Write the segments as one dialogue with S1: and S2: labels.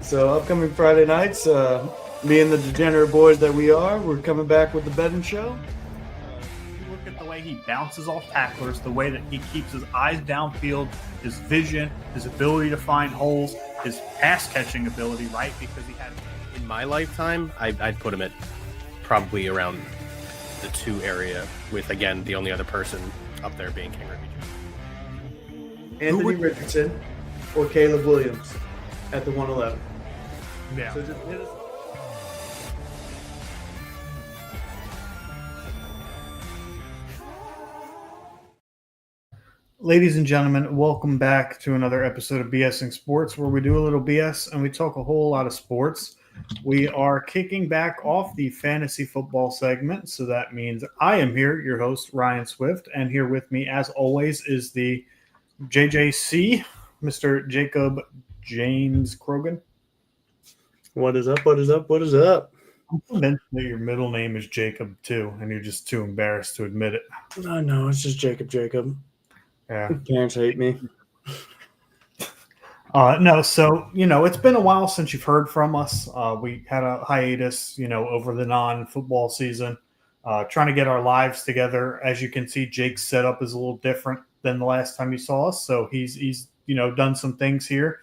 S1: So upcoming Friday nights, me and the degenerate boys that we are, we're coming back with the betting show.
S2: You look at the way he bounces off tacklers, the way that he keeps his eyes downfield, his vision, his ability to find holes, his pass catching ability, right? Because he had.
S3: In my lifetime, I'd put him at probably around the 2 area, with, again, the only other person up there being King Ricky.
S1: Anthony Richardson or Caleb Williams at the 111.
S2: Yeah.
S1: So just hit us. Ladies and gentlemen, welcome back to another episode of BSing Sports, where we do a little BS and we talk a whole lot of sports. We are kicking back off the fantasy football segment, so that means I am here, your host, Ryan Swift, and here with me, as always, is the JJC, Mr. Jacob James Krogan.
S4: What is up? What is up? What is up?
S1: I'm convinced that your middle name is Jacob, too, and you're just too embarrassed to admit it.
S4: No, it's just Jacob.
S1: Yeah.
S4: Parents hate me.
S1: No, so, it's been a while since you've heard from us. We had a hiatus, over the non-football season, trying to get our lives together. As you can see, Jake's setup is a little different than the last time you saw us. So he's done some things here.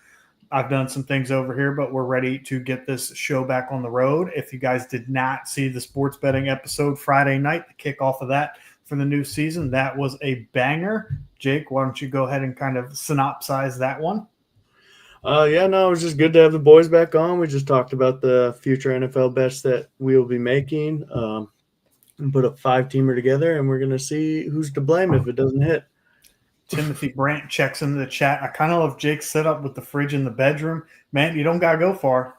S1: I've done some things over here, but we're ready to get this show back on the road. If you guys did not see the sports betting episode Friday night, the kickoff of that for the new season, that was a banger. Jake, why don't you go ahead and kind of synopsize that one?
S4: It was just good to have the boys back on. We just talked about the future NFL bets that we will be making, and put a 5-teamer together, and we're going to see who's to blame if it doesn't hit.
S1: Timothy Brandt checks into the chat. I kind of love Jake's setup with the fridge in the bedroom. Man, you don't got to go far.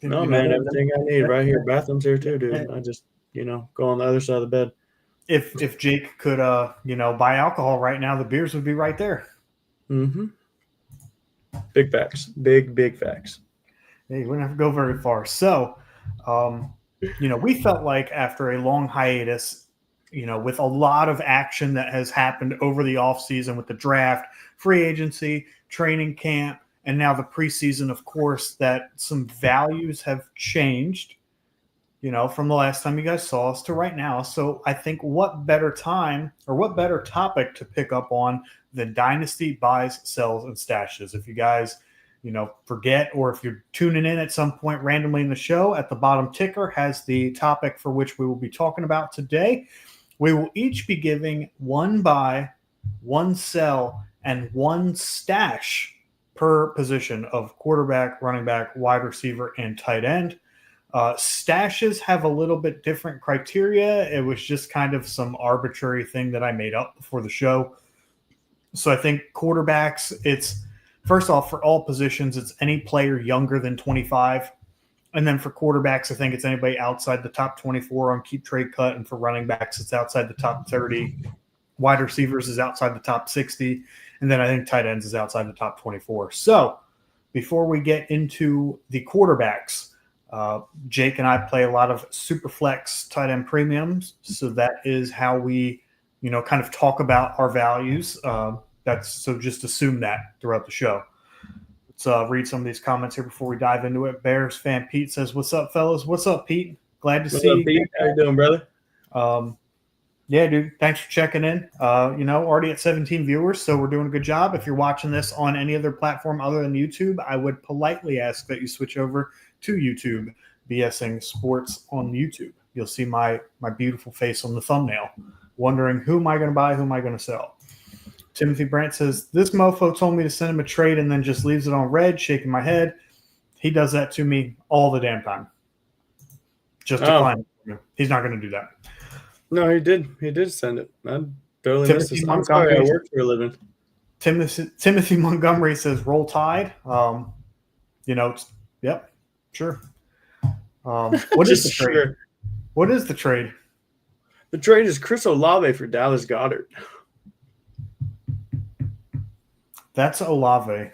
S4: Everything I need right here. Bathroom's here too, dude. I just, go on the other side of the bed.
S1: If Jake could, buy alcohol right now, the beers would be right there.
S4: Mm-hmm. Big facts. Big facts.
S1: Hey, you wouldn't have to go very far. So, we felt like after a long hiatus, with a lot of action that has happened over the offseason with the draft, free agency, training camp, and now the preseason, of course, that some values have changed, from the last time you guys saw us to right now. So I think what better time or what better topic to pick up on than Dynasty buys, sells, and stashes. If you guys, forget, or if you're tuning in at some point randomly in the show, at the bottom ticker has the topic for which we will be talking about today. We will each be giving one buy, one sell, and one stash per position of quarterback, running back, wide receiver, and tight end. Stashes have a little bit different criteria. It was just kind of some arbitrary thing that I made up before the show. So I think quarterbacks, it's first off, for all positions, it's any player younger than 25. And then for quarterbacks, I think it's anybody outside the top 24 on keep, trade, cut. And for running backs, it's outside the top 30. Wide receivers is outside the top 60. And then I think tight ends is outside the top 24. So before we get into the quarterbacks, Jake and I play a lot of super flex tight end premiums. So that is how we, kind of talk about our values. So just assume that throughout the show. Let's read some of these comments here before we dive into it. Bears fan Pete says, "What's up, fellas? What's up, Pete? Glad to see you."
S4: Pete? How you doing, brother?
S1: Yeah, dude. Thanks for checking in. Already at 17 viewers, so we're doing a good job. If you're watching this on any other platform other than YouTube, I would politely ask that you switch over to YouTube, BSing Sports on YouTube. You'll see my beautiful face on the thumbnail, wondering who am I going to buy, who am I going to sell. Timothy Brandt says, "This mofo told me to send him a trade and then just leaves it on red," shaking my head. He does that to me all the damn time. Just decline. He's not going to do that.
S4: No, he did. He did send it. I totally missed this. I'm sorry, I work for a living.
S1: Timothy Montgomery says, "Roll Tide." Yep, sure. What is the trade? Sure. What is the trade?
S4: The trade is Chris Olave for Dallas Goedert.
S1: That's Olave.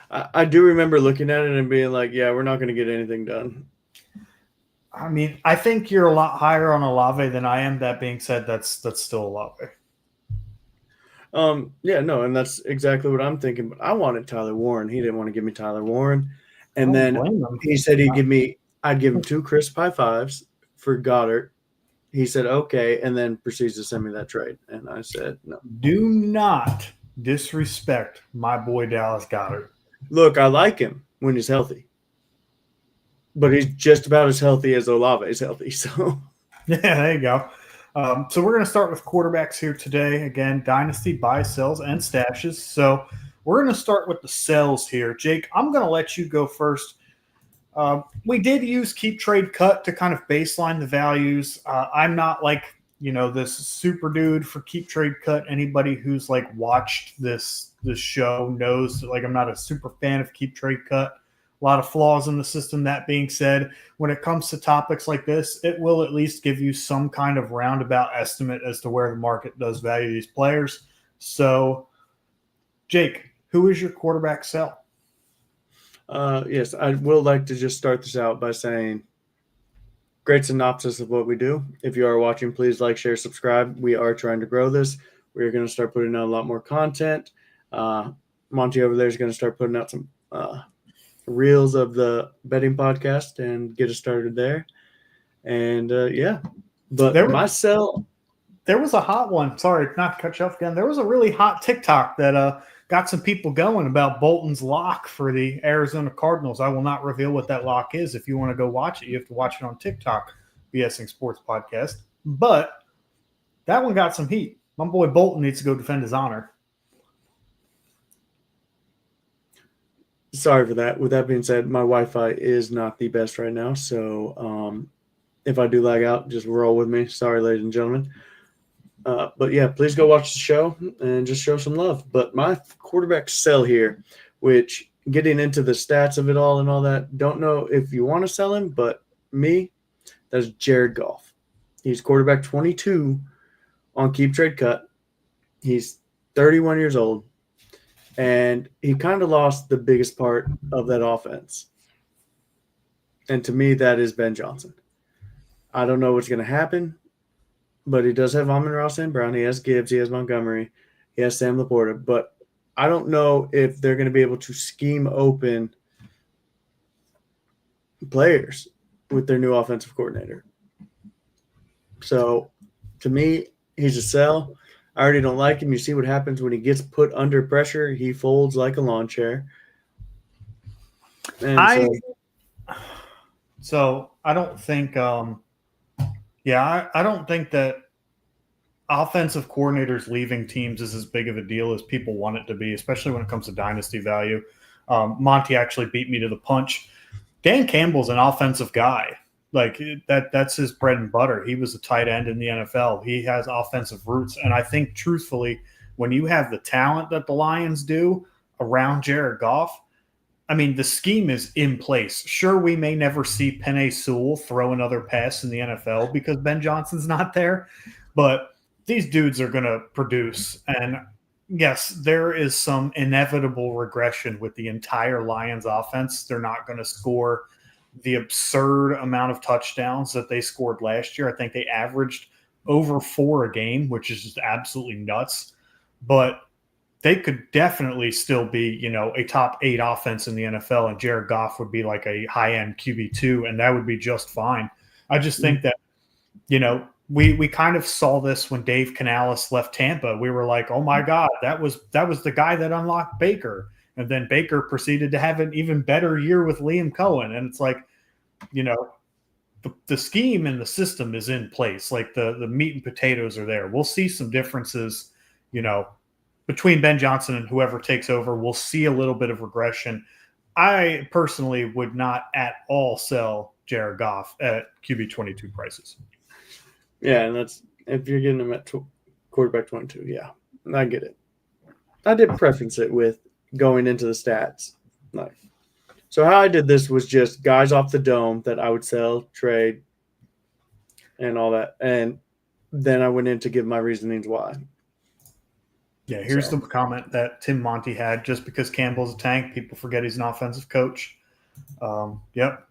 S4: I do remember looking at it and being like, yeah, we're not going to get anything done.
S1: I mean, I think you're a lot higher on Olave than I am. That being said, that's still Olave.
S4: Yeah, no, and that's exactly what I'm thinking. But I wanted Tyler Warren. He didn't want to give me Tyler Warren.
S1: I
S4: And
S1: don't
S4: then
S1: blame him.
S4: he said I'd give him 2 crisp high fives for Goddard. He said, okay, and then proceeds to send me that trade. And I said, no.
S1: Do not disrespect my boy Dallas Goddard.
S4: Look, I like him when he's healthy. But he's just about as healthy as Olave is healthy. So
S1: Yeah, there you go. So we're going to start with quarterbacks here today. Again, Dynasty, buy, sells, and stashes. So we're going to start with the sells here. Jake, I'm going to let you go first. We did use keep trade cut to kind of baseline the values. I'm not like, this super dude for keep trade cut. Anybody who's like watched this show knows that, like, I'm not a super fan of keep trade cut. A lot of flaws in the system. That being said, when it comes to topics like this, it will at least give you some kind of roundabout estimate as to where the market does value these players. So, Jake, who is your quarterback sell?
S4: yes, I will like to just start this out by saying great synopsis of what we do. If you are watching, please like, share, subscribe. We are trying to grow this. We're going to start putting out a lot more content. Monty over there is going to start putting out some reels of the betting podcast and get us started there. And yeah, but there
S1: was a hot one. Sorry, not to cut you off again. There was a really hot TikTok that got some people going about Bolton's lock for the Arizona Cardinals. I will not reveal what that lock is. If you want to go watch it, you have to watch it on TikTok, BSing Sports Podcast. But that one got some heat. My boy Bolton needs to go defend his honor.
S4: Sorry for that. With that being said, my Wi-Fi is not the best right now. So if I do lag out, just roll with me. Sorry, ladies and gentlemen. But yeah, please go watch the show and just show some love. But my quarterback sell here, which getting into the stats of it all and all that, don't know if you want to sell him, but me, that's Jared Goff. He's quarterback 22 on Keep Trade Cut. He's 31 years old. And he kind of lost the biggest part of that offense. And to me, that is Ben Johnson. I don't know what's going to happen, but he does have Amon-Ra St. Brown. He has Gibbs. He has Montgomery. He has Sam Laporta. But I don't know if they're going to be able to scheme open players with their new offensive coordinator. So, to me, he's a sell. I already don't like him. You see what happens when he gets put under pressure. He folds like a lawn chair.
S1: So I don't think I don't think that offensive coordinators leaving teams is as big of a deal as people want it to be, especially when it comes to dynasty value. Monty actually beat me to the punch. Dan Campbell's an offensive guy. Like that's his bread and butter. He was a tight end in the NFL. He has offensive roots. And I think truthfully, when you have the talent that the Lions do around Jared Goff, I mean, the scheme is in place. Sure, we may never see Penei Sewell throw another pass in the NFL because Ben Johnson's not there, but these dudes are going to produce. And yes, there is some inevitable regression with the entire Lions offense. They're not going to score the absurd amount of touchdowns that they scored last year. I think they averaged over 4 a game, which is just absolutely nuts. But they could definitely still be, a top 8 offense in the NFL, and Jared Goff would be like a high-end QB2, and that would be just fine. I just think that, we kind of saw this when Dave Canales left Tampa. We were like, oh my God, that was the guy that unlocked Baker. And then Baker proceeded to have an even better year with Liam Cohen. And it's like, the scheme and the system is in place. Like the meat and potatoes are there. We'll see some differences, between Ben Johnson and whoever takes over. We'll see a little bit of regression. I personally would not at all sell Jared Goff at QB 22 prices.
S4: Yeah, and that's if you're getting him at quarterback 22. Yeah, I get it. I did preference it with going into the stats. So how I did this was just guys off the dome that I would sell, trade, and all that. And then I went in to give my reasonings why.
S1: Yeah, here's the comment that Tim Monty had. Just because Campbell's a tank, people forget he's an offensive coach. Yep.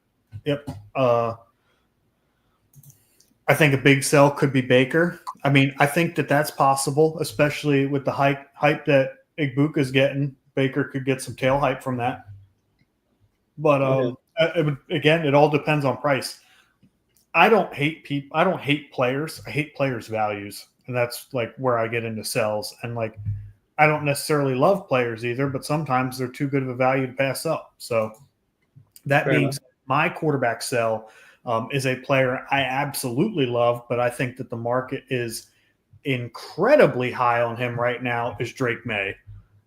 S1: I think a big sell could be Baker. I mean, I think that that's possible, especially with the hype that Igbuka's getting. Baker could get some tail hype from that. But it all depends on price. I don't hate people. I don't hate players. I hate players' values, and that's like where I get into sells. And like, I don't necessarily love players either, but sometimes they're too good of a value to pass up. So that means my quarterback sell is a player I absolutely love, but I think that the market is incredibly high on him right now. Is Drake May?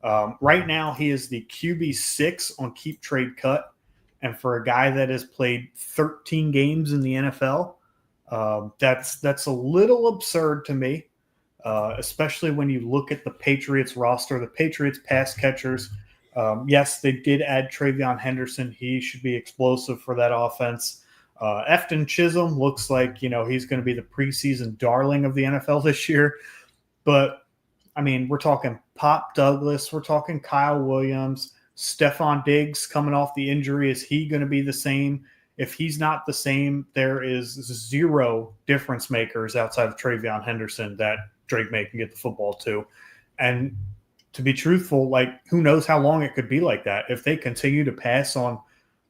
S1: Right now, he is the QB6 on Keep Trade Cut. And for a guy that has played 13 games in the NFL, that's a little absurd to me, especially when you look at the Patriots roster. The Patriots pass catchers, yes, they did add Travion Henderson. He should be explosive for that offense. Efton Chisholm looks like, he's going to be the preseason darling of the NFL this year. But, I mean, we're talking Pop Douglas. We're talking Kyle Williams. Stephon Diggs coming off the injury. Is he going to be the same? If he's not the same, there is zero difference makers outside of Travion Henderson that Drake May can get the football to. And to be truthful, like, who knows how long it could be like that. If they continue to pass on,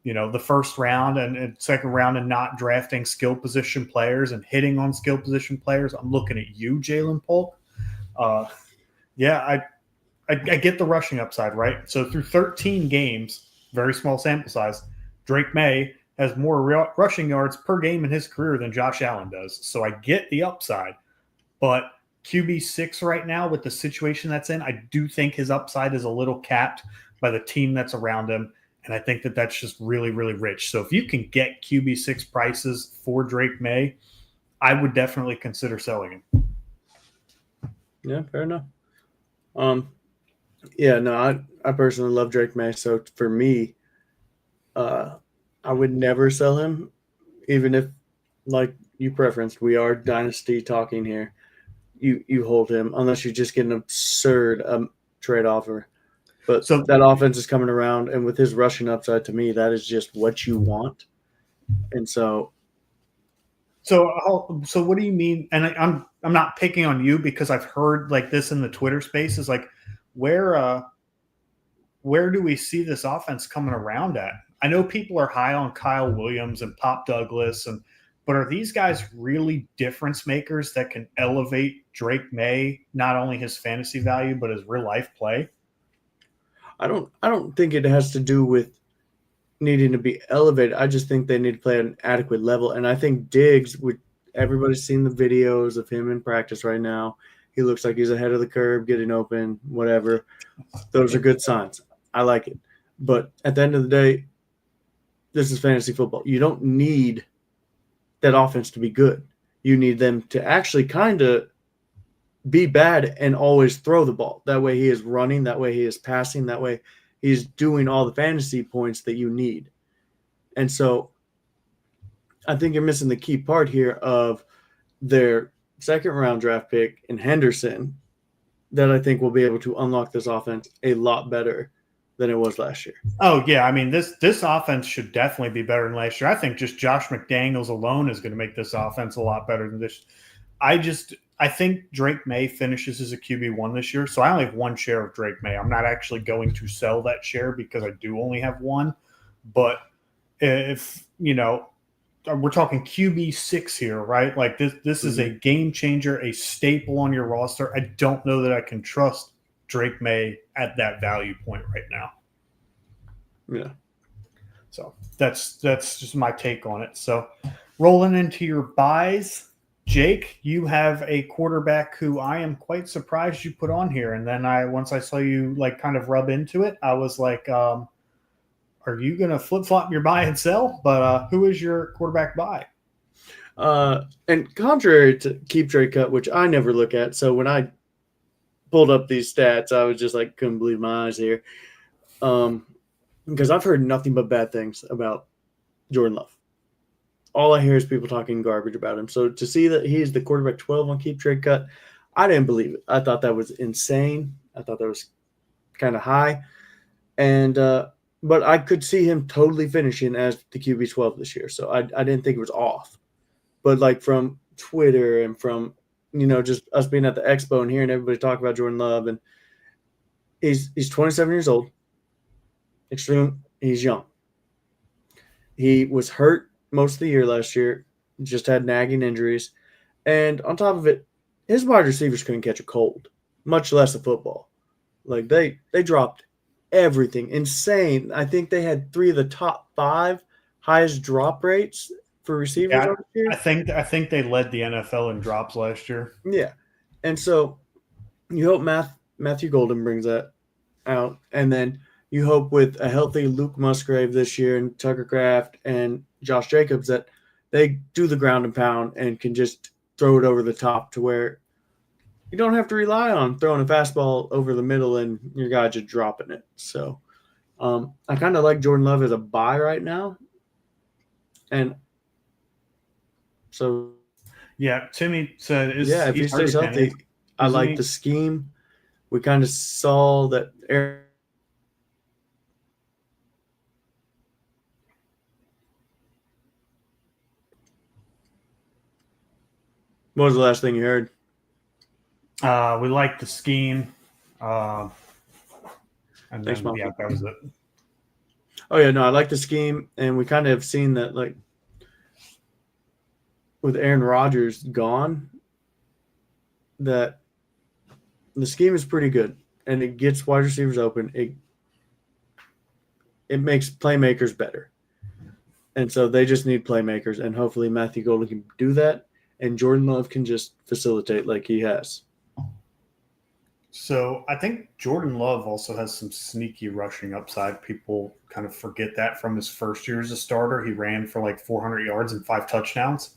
S1: the first round and second round and not drafting skill position players and hitting on skill position players, I'm looking at you, Jalen Polk. I get the rushing upside, right? So through 13 games, very small sample size, Drake May has more rushing yards per game in his career than Josh Allen does. So I get the upside. But QB6 right now with the situation that's in, I do think his upside is a little capped by the team that's around him. And I think that that's just really, really rich. So if you can get QB6 prices for Drake May, I would definitely consider selling him.
S4: Yeah, fair enough. Yeah, no, I personally love Drake May. So for me, I would never sell him, even if, like you preferenced, we are Dynasty talking here. You hold him unless you just get an absurd trade offer. But so that offense is coming around, and with his rushing upside, to me, that is just what you want. And so
S1: what do you mean? And I'm not picking on you because I've heard like this in the Twitter space. Is like, where do we see this offense coming around at? I know people are high on Kyle Williams and Pop Douglas, but are these guys really difference makers that can elevate Drake May, not only his fantasy value but his real life play?
S4: I don't think it has to do with needing to be elevated. I just think they need to play at an adequate level. And I think Diggs everybody's seen the videos of him in practice right now. He looks like he's ahead of the curve, getting open, whatever. Those are good signs. I like it. But at the end of the day, this is fantasy football. You don't need that offense to be good. You need them to actually kind of be bad and always throw the ball. That way he is running. That way he is passing. That way he's doing all the fantasy points that you need. And so I think you're missing the key part here of their second-round draft pick in Henderson that I think will be able to unlock this offense a lot better than it was last year.
S1: Oh, yeah. I mean, this offense should definitely be better than last year. I think just Josh McDaniels alone is going to make this offense a lot better than this. I think Drake May finishes as a QB1 this year, so I only have one share of Drake May. I'm not actually going to sell that share because I do only have one. But if, we're talking QB6 here, right? Like this is a game changer, a staple on your roster. I don't know that I can trust Drake May at that value point right now.
S4: Yeah.
S1: So that's just my take on it. So rolling into your buys, Jake, you have a quarterback who I am quite surprised you put on here. And then once I saw you like kind of rub into it, I was like, are you going to flip-flop your buy and sell? But who is your quarterback buy?
S4: And contrary to Keep Trade Cut, which I never look at, so when I pulled up these stats, I was just like, couldn't believe my eyes here. Because I've heard nothing but bad things about Jordan Love. All I hear is people talking garbage about him. So to see that he's the quarterback 12 on Keep Trade Cut, I didn't believe it. I thought that was insane. I thought that was kind of high. And but I could see him totally finishing as the QB 12 this year. So I didn't think it was off. But like from Twitter and from just us being at the expo and hearing everybody talk about Jordan Love, and he's 27 years old. He's young. He was hurt most of the year last year, just had nagging injuries. And on top of it, his wide receivers couldn't catch a cold, much less a football. Like they dropped everything. Insane. I think they had 3 of the top 5 highest drop rates for receivers
S1: Yeah,
S4: last year.
S1: I think they led the NFL in drops last year.
S4: Yeah. And so you hope Matthew Golden brings that out. And then you hope with a healthy Luke Musgrave this year and Tucker Kraft and Josh Jacobs that they do the ground and pound and can just throw it over the top to where you don't have to rely on throwing a fastball over the middle and your guy just dropping it. So I kind of like Jordan Love as a buy right now. And so
S1: yeah, Timmy said,
S4: if he stays healthy, I like the scheme. We kind of saw that What was the last thing you heard?
S1: We like the scheme. And
S4: Thanks,
S1: then, yeah, that was it.
S4: Oh, yeah, no, I like the scheme. And we kind of have seen that, like, with Aaron Rodgers gone, that the scheme is pretty good. And it gets wide receivers open. It makes playmakers better. And so they just need playmakers. And hopefully Matthew Golden can do that. And Jordan Love can just facilitate like he has.
S1: So I think Jordan Love also has some sneaky rushing upside. People kind of forget that from his first year as a starter. He ran for like 400 yards and 5 touchdowns.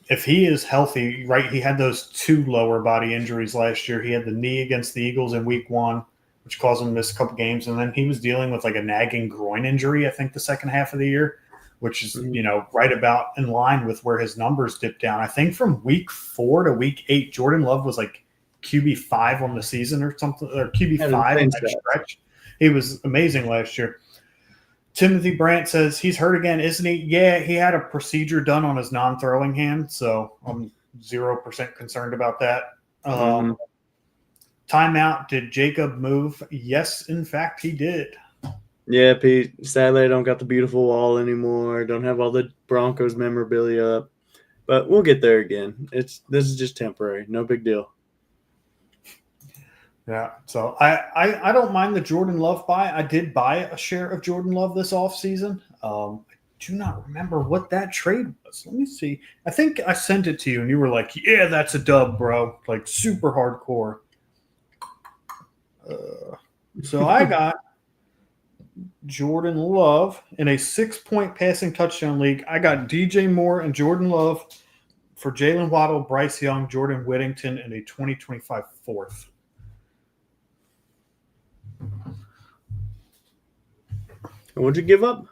S1: If he is healthy, right, he had those 2 lower body injuries last year. He had the knee against the Eagles in week 1, which caused him to miss a couple games. And then he was dealing with like a nagging groin injury, I think, the second half of the year, which is, right about in line with where his numbers dipped down. I think from week 4 to week 8, Jordan Love was like QB5 on the season or something, or QB5 in that stretch. He was amazing last year. Timothy Brandt says he's hurt again, isn't he? Yeah, he had a procedure done on his non-throwing hand, so I'm 0% concerned about that. Timeout. Did Jacob move? Yes, in fact, he did.
S4: Yeah, Pete. Sadly, I don't got the beautiful wall anymore. Don't have all the Broncos memorabilia up, but we'll get there again. This is just temporary. No big deal.
S1: Yeah, so I don't mind the Jordan Love buy. I did buy a share of Jordan Love this offseason. I do not remember what that trade was. Let me see. I think I sent it to you, and you were like, yeah, that's a dub, bro. Like, super hardcore. So I got Jordan Love in a 6-point passing touchdown league. I got DJ Moore and Jordan Love for Jalen Waddle, Bryce Young, Jordan Whittington, and a 2025 fourth.
S4: What'd you give up?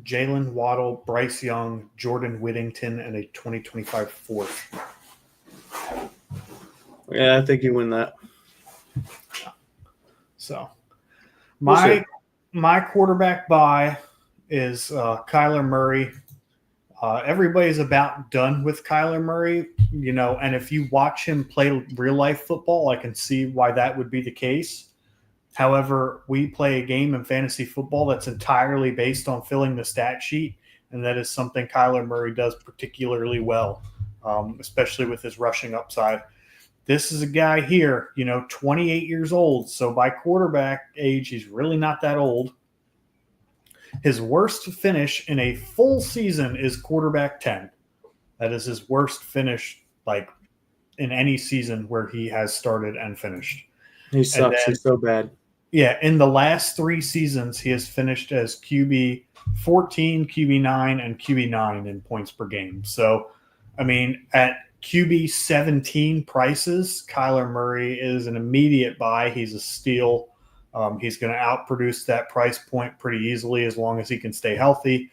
S1: Jalen Waddle, Bryce Young, Jordan Whittington, and a 2025 fourth.
S4: Yeah, I think you win that.
S1: So my quarterback buy is Kyler Murray. Everybody's about done with Kyler Murray, and if you watch him play real life football, I can see why that would be the case. However, we play a game in fantasy football that's entirely based on filling the stat sheet, and that is something Kyler Murray does particularly well, especially with his rushing upside. This is a guy here, 28 years old, so by quarterback age, he's really not that old. His worst finish in a full season is quarterback 10. That is his worst finish, like, in any season where he has started and finished.
S4: He sucks. He's so bad.
S1: Yeah, in the last 3 seasons, he has finished as QB 14, QB 9, and QB 9 in points per game. So, I mean, at QB 17 prices, Kyler Murray is an immediate buy. He's a steal. He's going to outproduce that price point pretty easily as long as he can stay healthy.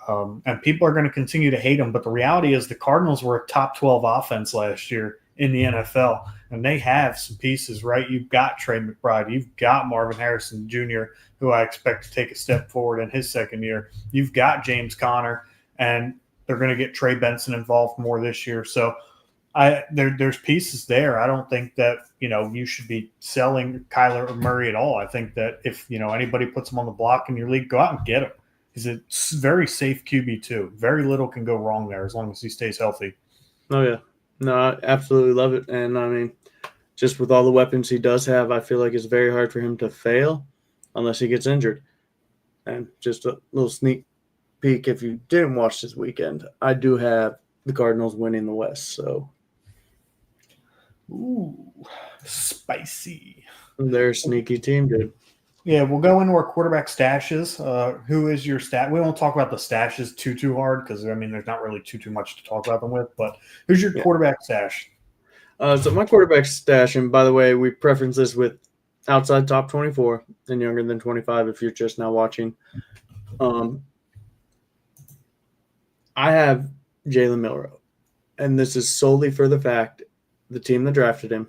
S1: And people are going to continue to hate him. But the reality is the Cardinals were a top 12 offense last year in the NFL. And they have some pieces, right? You've got Trey McBride. You've got Marvin Harrison Jr., who I expect to take a step forward in his second year. You've got James Conner. And They're going to get Trey Benson involved more this year. So there's pieces there. I don't think that, you should be selling Kyler Murray at all. I think that if, anybody puts him on the block in your league, go out and get him. He's a very safe QB2. Very little can go wrong there as long as he stays healthy.
S4: Oh, yeah. No, I absolutely love it. And, I mean, just with all the weapons he does have, I feel like it's very hard for him to fail unless he gets injured. And just a little sneak peek, if you didn't watch this weekend, I do have the Cardinals winning the West. So,
S1: ooh, spicy.
S4: They're a sneaky team, dude.
S1: Yeah, we'll go into our quarterback stashes. Who is your stat? We won't talk about the stashes too hard because, there's not really too much to talk about them with. But who's your quarterback stash?
S4: So my quarterback stash, and by the way, we preference this with outside top 24 and younger than 25 if you're just now watching. I have Jalen Milroe, and this is solely for the fact the team that drafted him,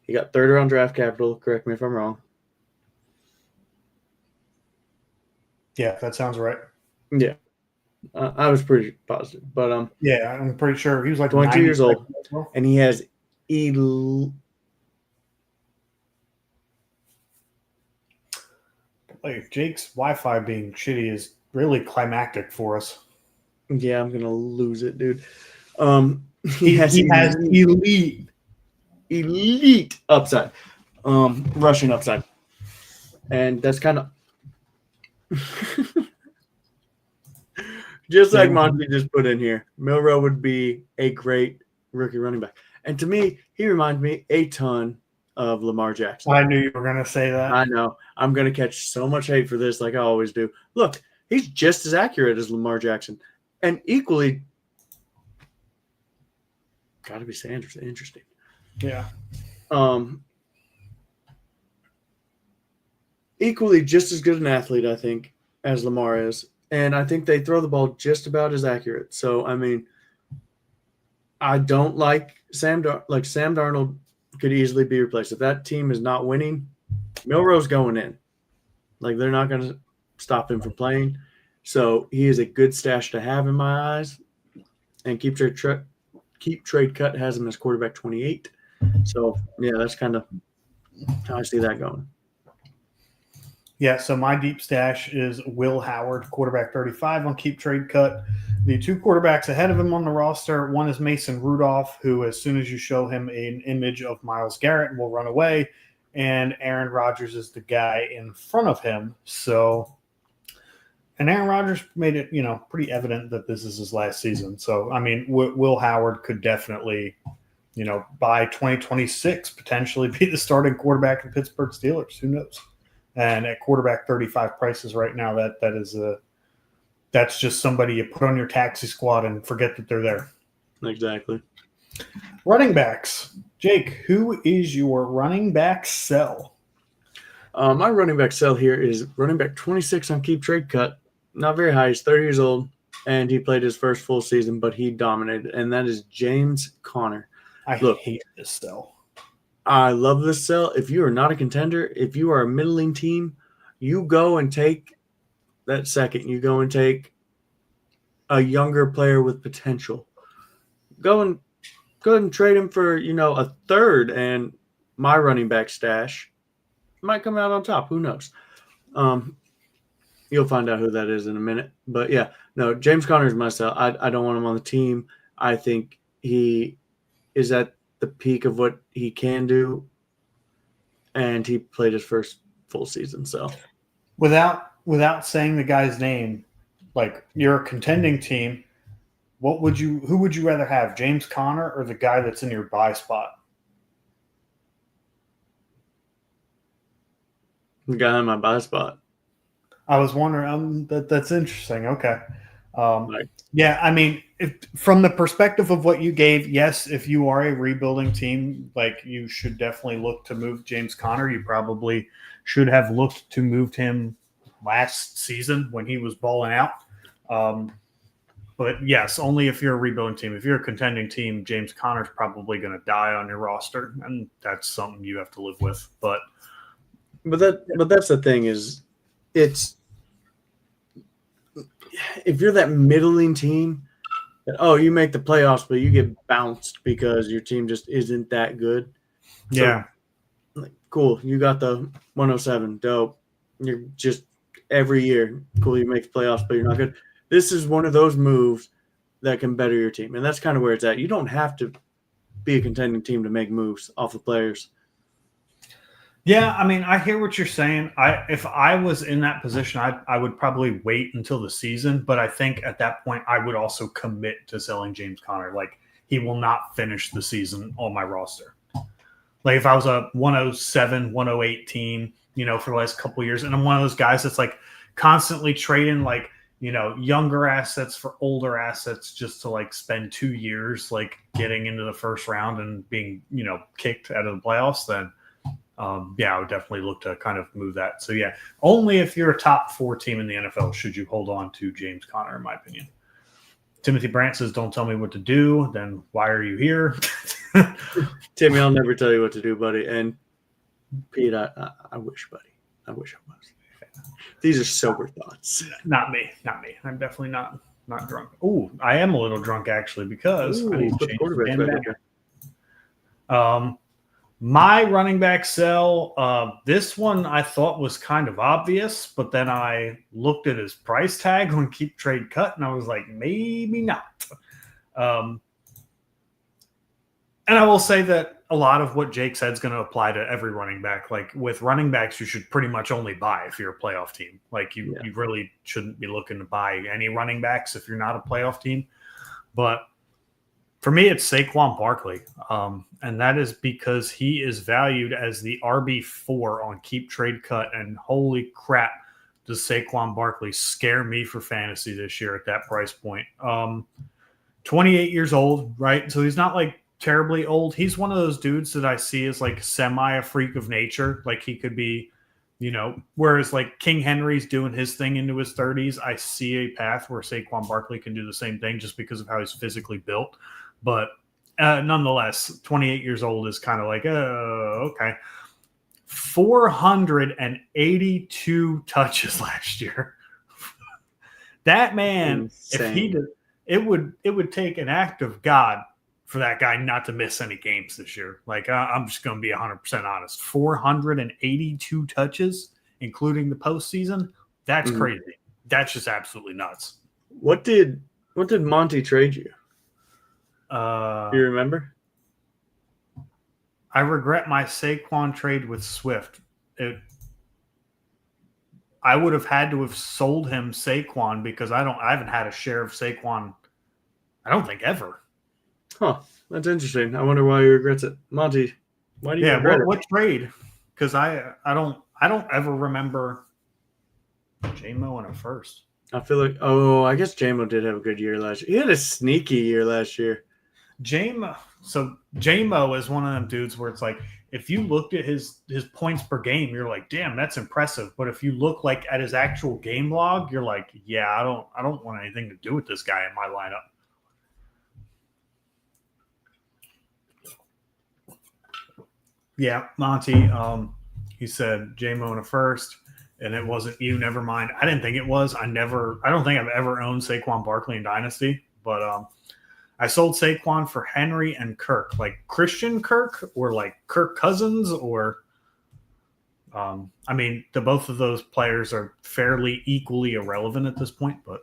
S4: he got third round draft capital. Correct me if I'm wrong.
S1: Yeah, that sounds right.
S4: Yeah. I was pretty positive, but
S1: yeah, I'm pretty sure he was like
S4: 22 years old,
S1: well.
S4: And he has
S1: like Jake's Wi-Fi being shitty is really climactic for us.
S4: Yeah, I'm gonna lose it, dude.
S1: He has elite
S4: upside, rushing upside, and that's kind of just like Monty just put in here. Milroe would be a great rookie running back, and to me, he reminds me a ton of Lamar Jackson.
S1: I knew you were gonna say that.
S4: I know. I'm gonna catch so much hate for this, like I always do. Look, he's just as accurate as Lamar Jackson, and equally. Got to be Sanders. Interesting.
S1: Yeah.
S4: Equally just as good an athlete, I think, as Lamar is. And I think they throw the ball just about as accurate. So, I don't like Sam Darnold could easily be replaced. If that team is not winning, Milroe's going in. Like, they're not going to stop him from playing. So, he is a good stash to have in my eyes. And Keep Trade Cut has him as quarterback 28. So, yeah, that's kind of how I see that going.
S1: Yeah, so my deep stash is Will Howard, quarterback 35 on Keep Trade Cut. The two quarterbacks ahead of him on the roster, one is Mason Rudolph, who as soon as you show him an image of Myles Garrett will run away, and Aaron Rodgers is the guy in front of him. So, and Aaron Rodgers made it, pretty evident that this is his last season. So, Will Howard could definitely, by 2026, potentially be the starting quarterback of Pittsburgh Steelers. Who knows? And at quarterback 35 prices right now, that's just somebody you put on your taxi squad and forget that they're there.
S4: Exactly.
S1: Running backs. Jake, who is your running back sell?
S4: My running back sell here is running back 26 on Keep Trade Cut. Not very high. He's 30 years old, and he played his first full season, but he dominated, and that is James Conner.
S1: I hate this sell.
S4: I love this sell. If you are not a contender, if you are a middling team, you go and take that second. You go and take a younger player with potential. Go ahead and trade him for, a third, and my running back stash might come out on top. Who knows? You'll find out who that is in a minute. But, yeah, no, James Conner is my sell. I don't want him on the team. I think he is at the peak of what he can do, and he played his first full season. So,
S1: without saying the guy's name, like you're a contending team, who would you rather have, James Conner or the guy that's in your buy spot?
S4: The guy in my buy spot.
S1: I was wondering. That's interesting. Okay.
S4: Right.
S1: Yeah, from the perspective of what you gave, yes, if you are a rebuilding team, like you should definitely look to move James Conner. You probably should have looked to move him last season when he was balling out. But yes, only if you're a rebuilding team. If you're a contending team, James Conner's probably going to die on your roster, and that's something you have to live with. But
S4: that's the thing is, it's if you're that middling team, that, you make the playoffs, but you get bounced because your team just isn't that good. So,
S1: Yeah.
S4: like, cool. You got the 107. Dope. You're just every year. Cool. You make the playoffs, but you're not good. This is one of those moves that can better your team. And that's kind of where it's at. You don't have to be a contending team to make moves off of players.
S1: Yeah, I mean, I hear what you're saying. If I was in that position, I would probably wait until the season. But I think at that point, I would also commit to selling James Conner. Like, he will not finish the season on my roster. Like, if I was a 107, 108 team, for the last couple of years, and I'm one of those guys that's like constantly trading like, younger assets for older assets just to like spend 2 years like getting into the first round and being, kicked out of the playoffs, then I would definitely look to kind of move that. So yeah, only if you're a top 4 team in the NFL should you hold on to James Conner, in my opinion. Timothy Brandt says, "Don't tell me what to do. Then why are you here?"
S4: Timmy, I'll never tell you what to do, buddy. And Pete, I wish, buddy. I wish I was. These are sober thoughts.
S1: Not me. I'm definitely not drunk. Oh, I am a little drunk actually because I need to change the damn banner. My running back sell, this one I thought was kind of obvious, but then I looked at his price tag on Keep Trade Cut, and I was like, maybe not. And I will say that a lot of what Jake said is going to apply to every running back. Like, with running backs, you should pretty much only buy if you're a playoff team. Like, you really shouldn't be looking to buy any running backs if you're not a playoff team. But for me, it's Saquon Barkley, and that is because he is valued as the RB4 on Keep Trade Cut, and holy crap, does Saquon Barkley scare me for fantasy this year at that price point. 28 years old, right? So he's not like terribly old. He's one of those dudes that I see as like semi a freak of nature. Like, he could be, whereas like King Henry's doing his thing into his 30s, I see a path where Saquon Barkley can do the same thing just because of how he's physically built. But nonetheless, 28 years old is kind of like, okay. 482 touches last year. That man,
S4: insane.
S1: if he did, it would take an act of God for that guy not to miss any games this year. Like, I'm just going to be 100% honest. 482 touches, including the postseason. That's crazy. That's just absolutely nuts.
S4: What did Monty trade you? Do you remember?
S1: I regret my Saquon trade with Swift. I would have had to have sold him Saquon because I haven't had a share of Saquon, I don't think, ever.
S4: Huh. That's interesting. I wonder why he regrets it. Monty, why do you regret it?
S1: What trade? Because I don't ever remember J-Mo in a first.
S4: I feel like, I guess J-Mo did have a good year last year. He had a sneaky year last year.
S1: J-Mo is one of them dudes where it's like, if you looked at his points per game, you're like, damn, that's impressive. But if you look like at his actual game log, you're like, yeah, I don't want anything to do with this guy in my lineup. Yeah, Monty, he said J-Mo in a first, and it wasn't you. Never mind. I didn't think it was. I don't think I've ever owned Saquon Barkley in Dynasty, but I sold Saquon for Henry and Kirk, like Christian Kirk or like Kirk Cousins, or both of those players are fairly equally irrelevant at this point, but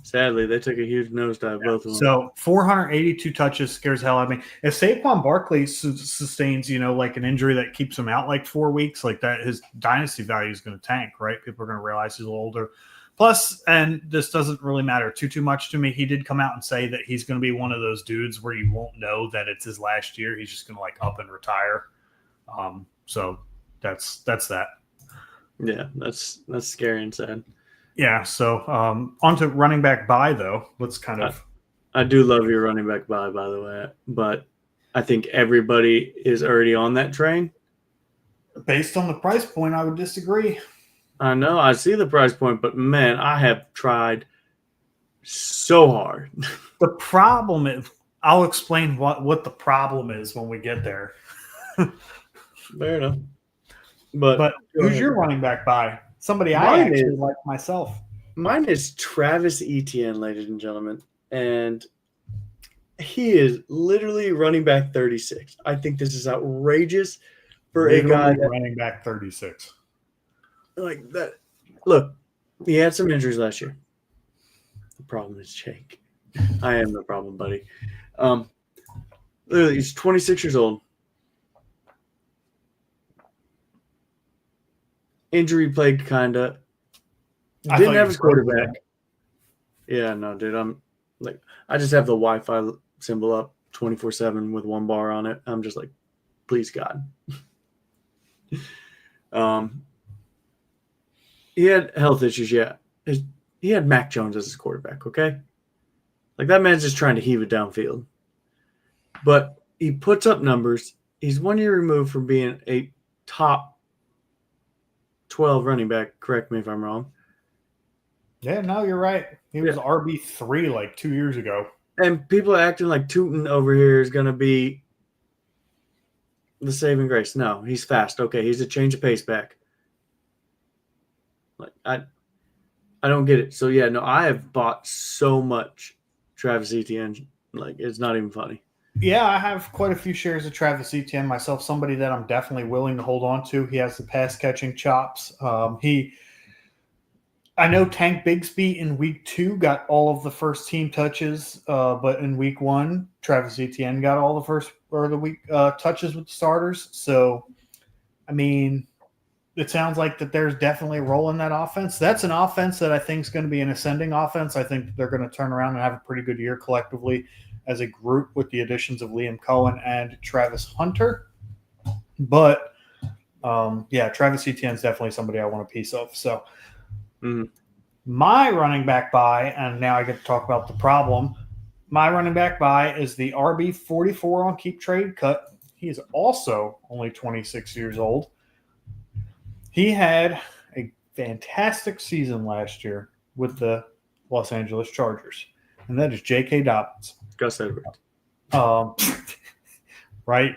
S4: sadly they took a huge nosedive, both of them.
S1: So 482 touches scares hell out of me. If Saquon Barkley sustains, like an injury that keeps him out like 4 weeks, like that, his dynasty value is going to tank, right? People are going to realize he's a little older. Plus, and this doesn't really matter too much to me, he did come out and say that he's going to be one of those dudes where you won't know that it's his last year. He's just going to like up and retire. So that's that.
S4: Yeah, that's scary and sad.
S1: Yeah. So on to running back buy though. Let's kind of.
S4: I do love your running back buy, by the way, but I think everybody is already on that train.
S1: Based on the price point, I would disagree.
S4: I know, I see the price point, but man, I have tried so hard.
S1: The problem is, I'll explain what the problem is when we get there.
S4: Fair enough. But
S1: who's your running back by? Somebody I actually like myself.
S4: Mine is Travis Etienne, ladies and gentlemen. And he is literally running back 36. I think this is outrageous for a guy that,
S1: running back 36.
S4: like that. Look, he had some injuries last year. The problem is Jake. I am the problem, buddy. Literally, he's 26 years old. Injury plagued, kinda. Didn't have his quarterback. Yeah, no, dude. I just have the Wi-Fi symbol up 24/7 with one bar on it. I'm just like, please God. He had health issues, yeah. He had Mac Jones as his quarterback, okay? Like, that man's just trying to heave it downfield. But he puts up numbers. He's 1 year removed from being a top 12 running back. Correct me if I'm wrong.
S1: Yeah, no, you're right. He was RB3 like 2 years ago.
S4: And people are acting like Tootin over here is going to be the saving grace. No, he's fast. Okay, he's a change of pace back. Like, I don't get it. So, yeah, no, I have bought so much Travis Etienne. Like, it's not even funny.
S1: Yeah, I have quite a few shares of Travis Etienne myself, somebody that I'm definitely willing to hold on to. He has the pass-catching chops. I know Tank Bigsby in week 2 got all of the first team touches, but in week 1, Travis Etienne got all the first or the week touches with the starters. So, I mean, it sounds like that there's definitely a role in that offense. That's an offense that I think is going to be an ascending offense. I think they're going to turn around and have a pretty good year collectively as a group with the additions of Liam Cohen and Travis Hunter. But, Travis Etienne is definitely somebody I want a piece of. So, my running back buy, and now I get to talk about the problem. My running back buy is the RB44 on Keep Trade Cut. He is also only 26 years old. He had a fantastic season last year with the Los Angeles Chargers, and that is J.K. Dobbins.
S4: Gus Edwards.
S1: Right.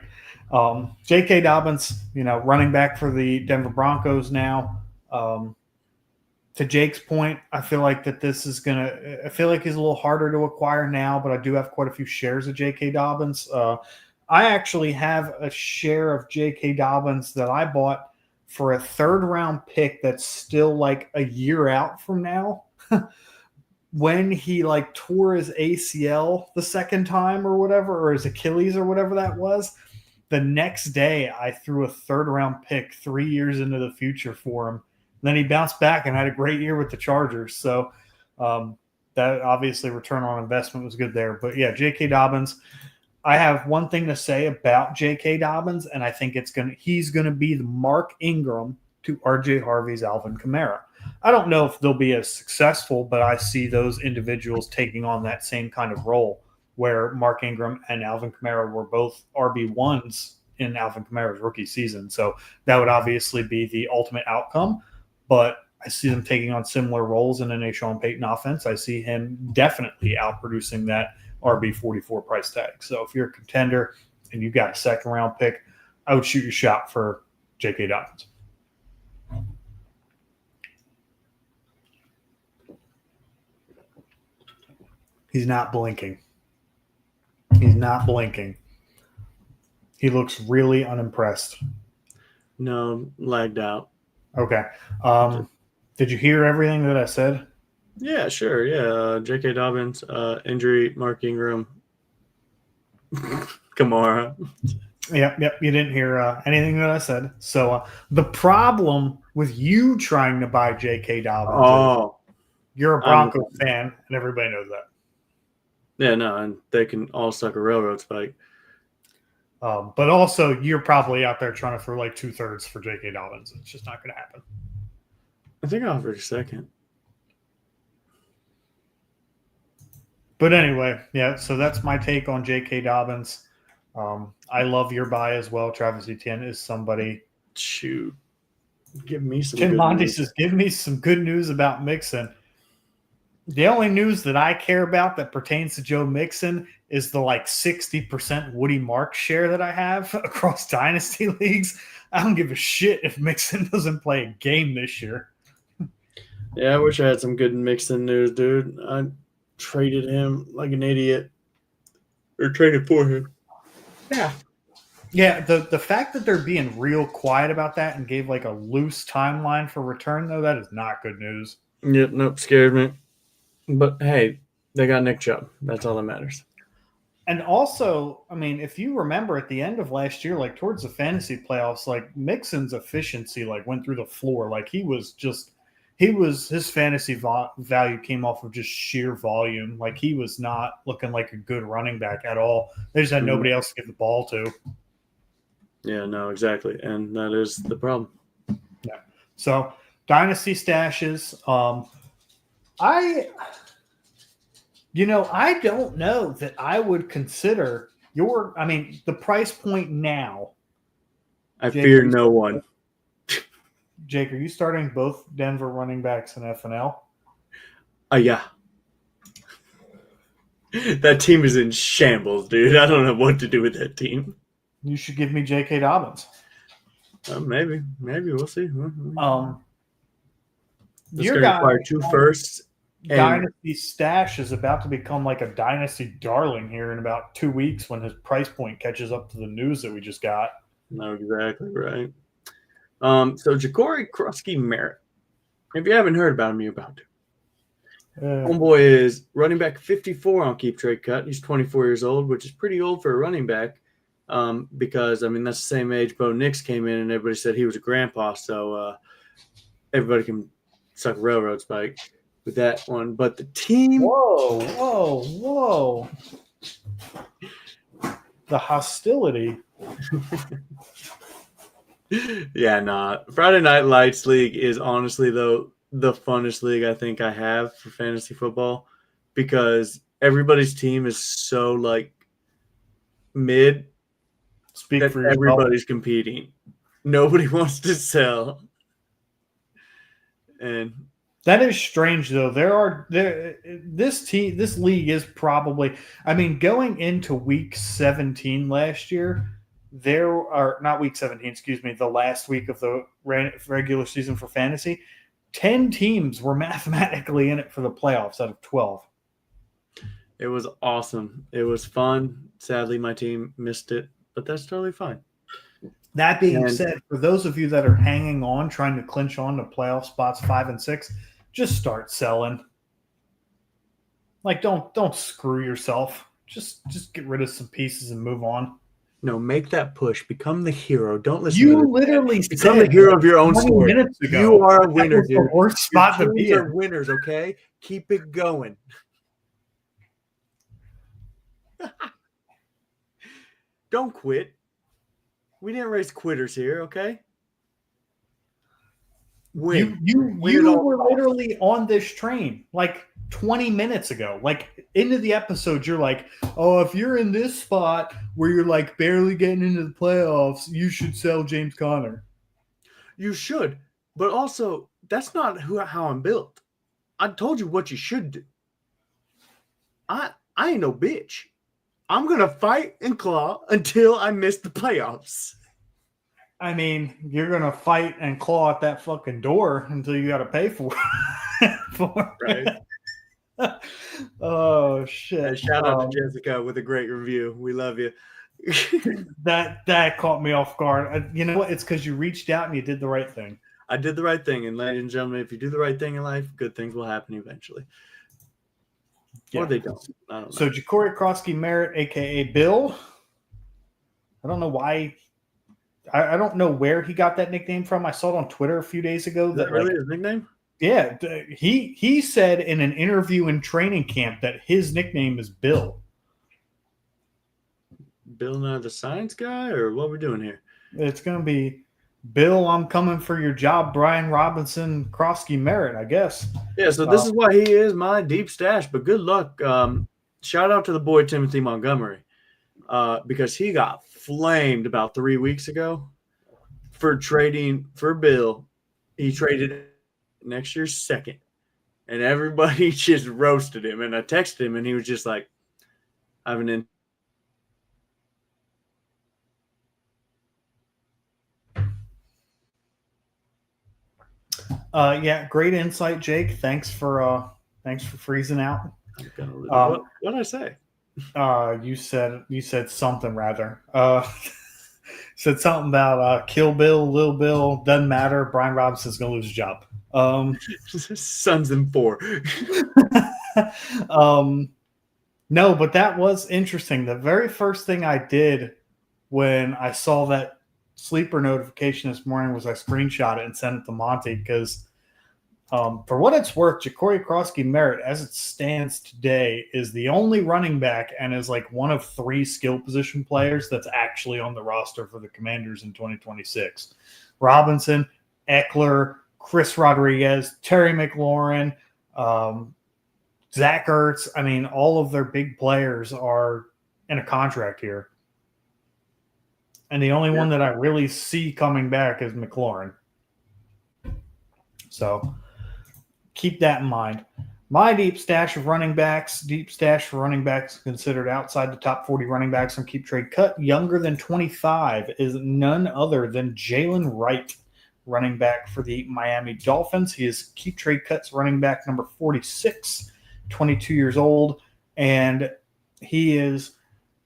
S1: J.K. Dobbins, running back for the Denver Broncos now. To Jake's point, I feel like that this is going to – I feel like he's a little harder to acquire now, but I do have quite a few shares of J.K. Dobbins. I actually have a share of J.K. Dobbins that I bought for a third-round pick that's still like a year out from now. When he tore his ACL the second time or whatever, or his Achilles or whatever that was, the next day I threw a third-round pick 3 years into the future for him. Then he bounced back and had a great year with the Chargers. So that obviously return on investment was good there. But, yeah, J.K. Dobbins, I have one thing to say about J.K. Dobbins, and I think he's going to be the Mark Ingram to R.J. Harvey's Alvin Kamara. I don't know if they'll be as successful, but I see those individuals taking on that same kind of role where Mark Ingram and Alvin Kamara were both RB1s in Alvin Kamara's rookie season. So that would obviously be the ultimate outcome. But I see them taking on similar roles in a Sean Payton offense. I see him definitely outproducing that RB44 price tag. So if you're a contender and you've got a second-round pick, I would shoot your shot for J.K. Dobbins. He's not blinking. He's not blinking. He looks really unimpressed.
S4: No, lagged out.
S1: Okay. Did you hear everything that I said?
S4: Yeah, sure. Yeah. J.K. Dobbins, injury, Mark Ingram, Kamara.
S1: Yep. You didn't hear anything that I said. So the problem with you trying to buy J.K. Dobbins is you're a Broncos fan, and everybody knows that.
S4: Yeah, no, and they can all suck a railroad spike.
S1: But also, you're probably out there trying to throw 2/3 for J.K. Dobbins. It's just not going to happen.
S4: I think I offered a second.
S1: But anyway, yeah, so that's my take on J.K. Dobbins. I love your buy as well. Travis Etienne is somebody.
S4: Shoot. Give me some
S1: Tim
S4: good
S1: Monty
S4: news.
S1: says, give me some good news about Mixon. The only news that I care about that pertains to Joe Mixon is the 60% Woody Mark share that I have across Dynasty leagues. I don't give a shit if Mixon doesn't play a game this year.
S4: Yeah, I wish I had some good Mixon news, dude. I traded him like an idiot. Or traded for him. Yeah.
S1: Yeah, the fact that they're being real quiet about that and gave like a loose timeline for return, though, that is not good news.
S4: Yep, nope, scared me. But hey, they got Nick Chubb. That's all that matters.
S1: And also, I mean, if you remember at the end of last year, like towards the fantasy playoffs, like Mixon's efficiency like went through the floor. Like his fantasy value came off of just sheer volume. Like he was not looking like a good running back at all. They just had nobody else to give the ball to.
S4: Yeah, no, exactly. And that is the problem.
S1: Yeah. So dynasty stashes. I don't know that I would consider the price point now.
S4: I fear no one.
S1: Jake, are you starting both Denver running backs in FNL?
S4: Yeah. That team is in shambles, dude. I don't know what to do with that team.
S1: You should give me J.K. Dobbins.
S4: Maybe. We'll see.
S1: Your
S4: going to require 2 firsts.
S1: Dynasty stash is about to become like a dynasty darling here in about 2 weeks when his price point catches up to the news that we just got.
S4: No, exactly right. So Ja'Cory Krosky-Merritt. If you haven't heard about him, you're about to. Homeboy is running back 54 on Keep Trade Cut. He's 24 years old, which is pretty old for a running back. Because that's the same age Bo Nix came in and everybody said he was a grandpa, so everybody can suck a railroad spike with that one. But the team,
S1: whoa, the hostility.
S4: Yeah, nah. Friday Night Lights League is honestly though the funnest league I think I have for fantasy football, because everybody's team is so like mid.
S1: Speak for yourself.
S4: Everybody's competing. Nobody wants to sell. And
S1: that is strange, though. This league is probably. I mean, going into week 17 last year, there are not week 17. Excuse me, the last week of the regular season for fantasy. 10 teams were mathematically in it for the playoffs out of 12.
S4: It was awesome. It was fun. Sadly, my team missed it, but that's totally fine.
S1: That being said, for those of you that are hanging on, trying to clinch on to playoff spots 5 and 6, just start selling. Like, don't screw yourself. Just get rid of some pieces and move on.
S4: No, make that push. Become the hero. Don't listen.
S1: You literally
S4: become the hero of your own story.
S1: Minutes ago,
S4: you are a winner, dude.
S1: The worst spot to be in.
S4: Are winners, okay? Keep it going. Don't quit. We didn't raise quitters here, okay?
S1: Win. You were literally on this train like 20 minutes ago. Like, into the episode, you're like, oh, if you're in this spot where you're like barely getting into the playoffs, you should sell James Conner.
S4: You should. But also, that's not how I'm built. I told you what you should do. I ain't no bitch. I'm going to fight and claw until I miss the playoffs.
S1: I mean, you're going to fight and claw at that fucking door until you got to pay for it.
S4: Right.
S1: Oh, shit.
S4: And shout out to Jessica with a great review. We love you.
S1: That caught me off guard. You know what? It's because you reached out and you did the right thing.
S4: I did the right thing. And ladies and gentlemen, if you do the right thing in life, good things will happen eventually. Yeah. Or they don't. I don't know.
S1: So Ja'Cory Krosky-Merritt, a.k.a. Bill. I don't know why. I don't know where he got that nickname from. I saw it on Twitter a few days ago.
S4: Is that really his nickname?
S1: Yeah. He said in an interview in training camp that his nickname is Bill.
S4: Bill Nye the Science Guy, or what we're doing here?
S1: It's going to be Bill, I'm coming for your job, Brian Robinson Krosky-Merritt, I guess.
S4: Yeah, so this is why he is my deep stash, but good luck. Shout out to the boy Timothy Montgomery, because he got flamed about 3 weeks ago for trading for Bill. He traded next year's second, and everybody just roasted him. And I texted him, and he was just like, I have an
S1: Yeah, great insight, Jake. Thanks for freezing out.
S4: I'm gonna lose.
S1: Um,
S4: What did I say?
S1: you said something rather. Said something about Kill Bill, Lil Bill. Doesn't matter. Brian Robinson's gonna lose his job.
S4: Sons and four.
S1: No, but that was interesting. The very first thing I did when I saw that sleeper notification this morning was I screenshot it and sent it to Monty because, for what it's worth, Ja'Cory Crosky-Merritt, as it stands today, is the only running back and is like one of 3 skill position players that's actually on the roster for the Commanders in 2026. Robinson, Eckler, Chris Rodriguez, Terry McLaurin, Zach Ertz. I mean, all of their big players are in a contract here. And the only one that I really see coming back is McLaurin. So keep that in mind. My deep stash for running backs considered outside the top 40 running backs on Keep Trade Cut, younger than 25, is none other than Jalen Wright, running back for the Miami Dolphins. He is Keep Trade Cut's running back number 46, 22 years old. And he is,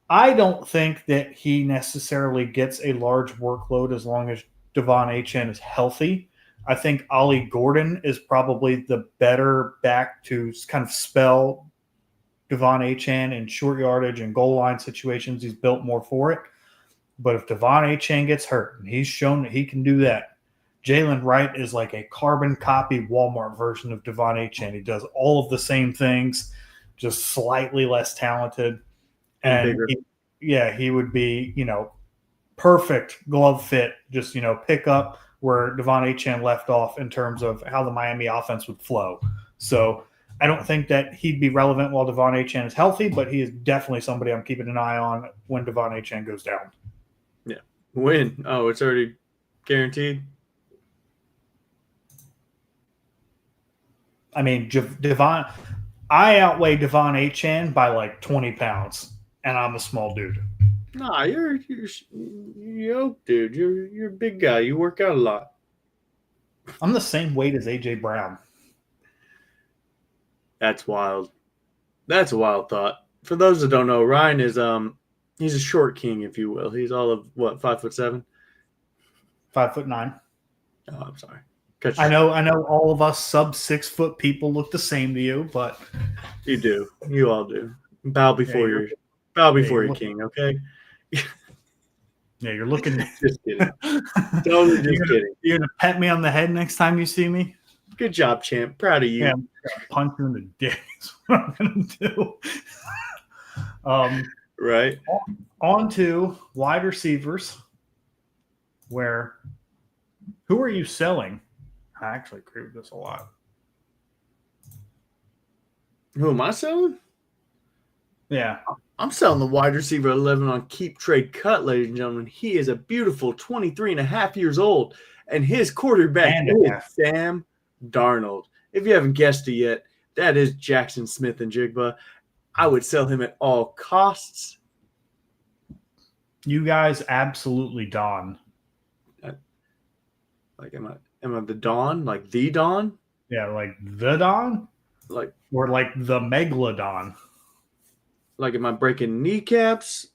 S1: I don't think that he necessarily gets a large workload as long as Devon Achane is healthy. I think Ollie Gordon is probably the better back to kind of spell Devon Achane in short yardage and goal line situations. He's built more for it. But if Devon Achane gets hurt, and he's shown that he can do that, Jalen Wright is like a carbon copy Walmart version of Devon Achane. He does all of the same things, just slightly less talented. And he would be, perfect glove fit, just, pick up where Devon Achane left off in terms of how the Miami offense would flow. So I don't think that he'd be relevant while Devon Achane is healthy, but he is definitely somebody I'm keeping an eye on when Devon Achane goes down.
S4: Yeah. When? Oh, it's already guaranteed?
S1: I mean, I outweigh Devon Achane by like 20 pounds, and I'm a small dude.
S4: Nah, you're dude. You're a big guy. You work out a lot.
S1: I'm the same weight as AJ Brown.
S4: That's wild. That's a wild thought. For those that don't know, Ryan is he's a short king, if you will. He's all of what, 5'7"?
S1: 5'9".
S4: Oh, I'm sorry.
S1: I know all of us sub 6 foot people look the same to you, but
S4: you do. You all do. Bow before you're king, okay?
S1: Yeah, you're looking.
S4: Just kidding. Totally just kidding.
S1: You're gonna pat me on the head next time you see me.
S4: Good job, champ. Proud of you.
S1: Yeah, I'm gonna punch you in the dick. Is what I'm gonna do.
S4: Right.
S1: On to wide receivers. Who are you selling? I actually agree with this a lot.
S4: Who am I selling?
S1: Yeah.
S4: I'm selling the wide receiver 11 on Keep Trade Cut, ladies and gentlemen. He is a beautiful 23 and a half years old, and his quarterback is Sam Darnold. If you haven't guessed it yet, that is Jackson Smith and Jigba. I would sell him at all costs.
S1: You guys absolutely Don.
S4: Like, am I the Don? Like the Don?
S1: Yeah, like the Don? Or like the Megalodon.
S4: Like, am I breaking kneecaps?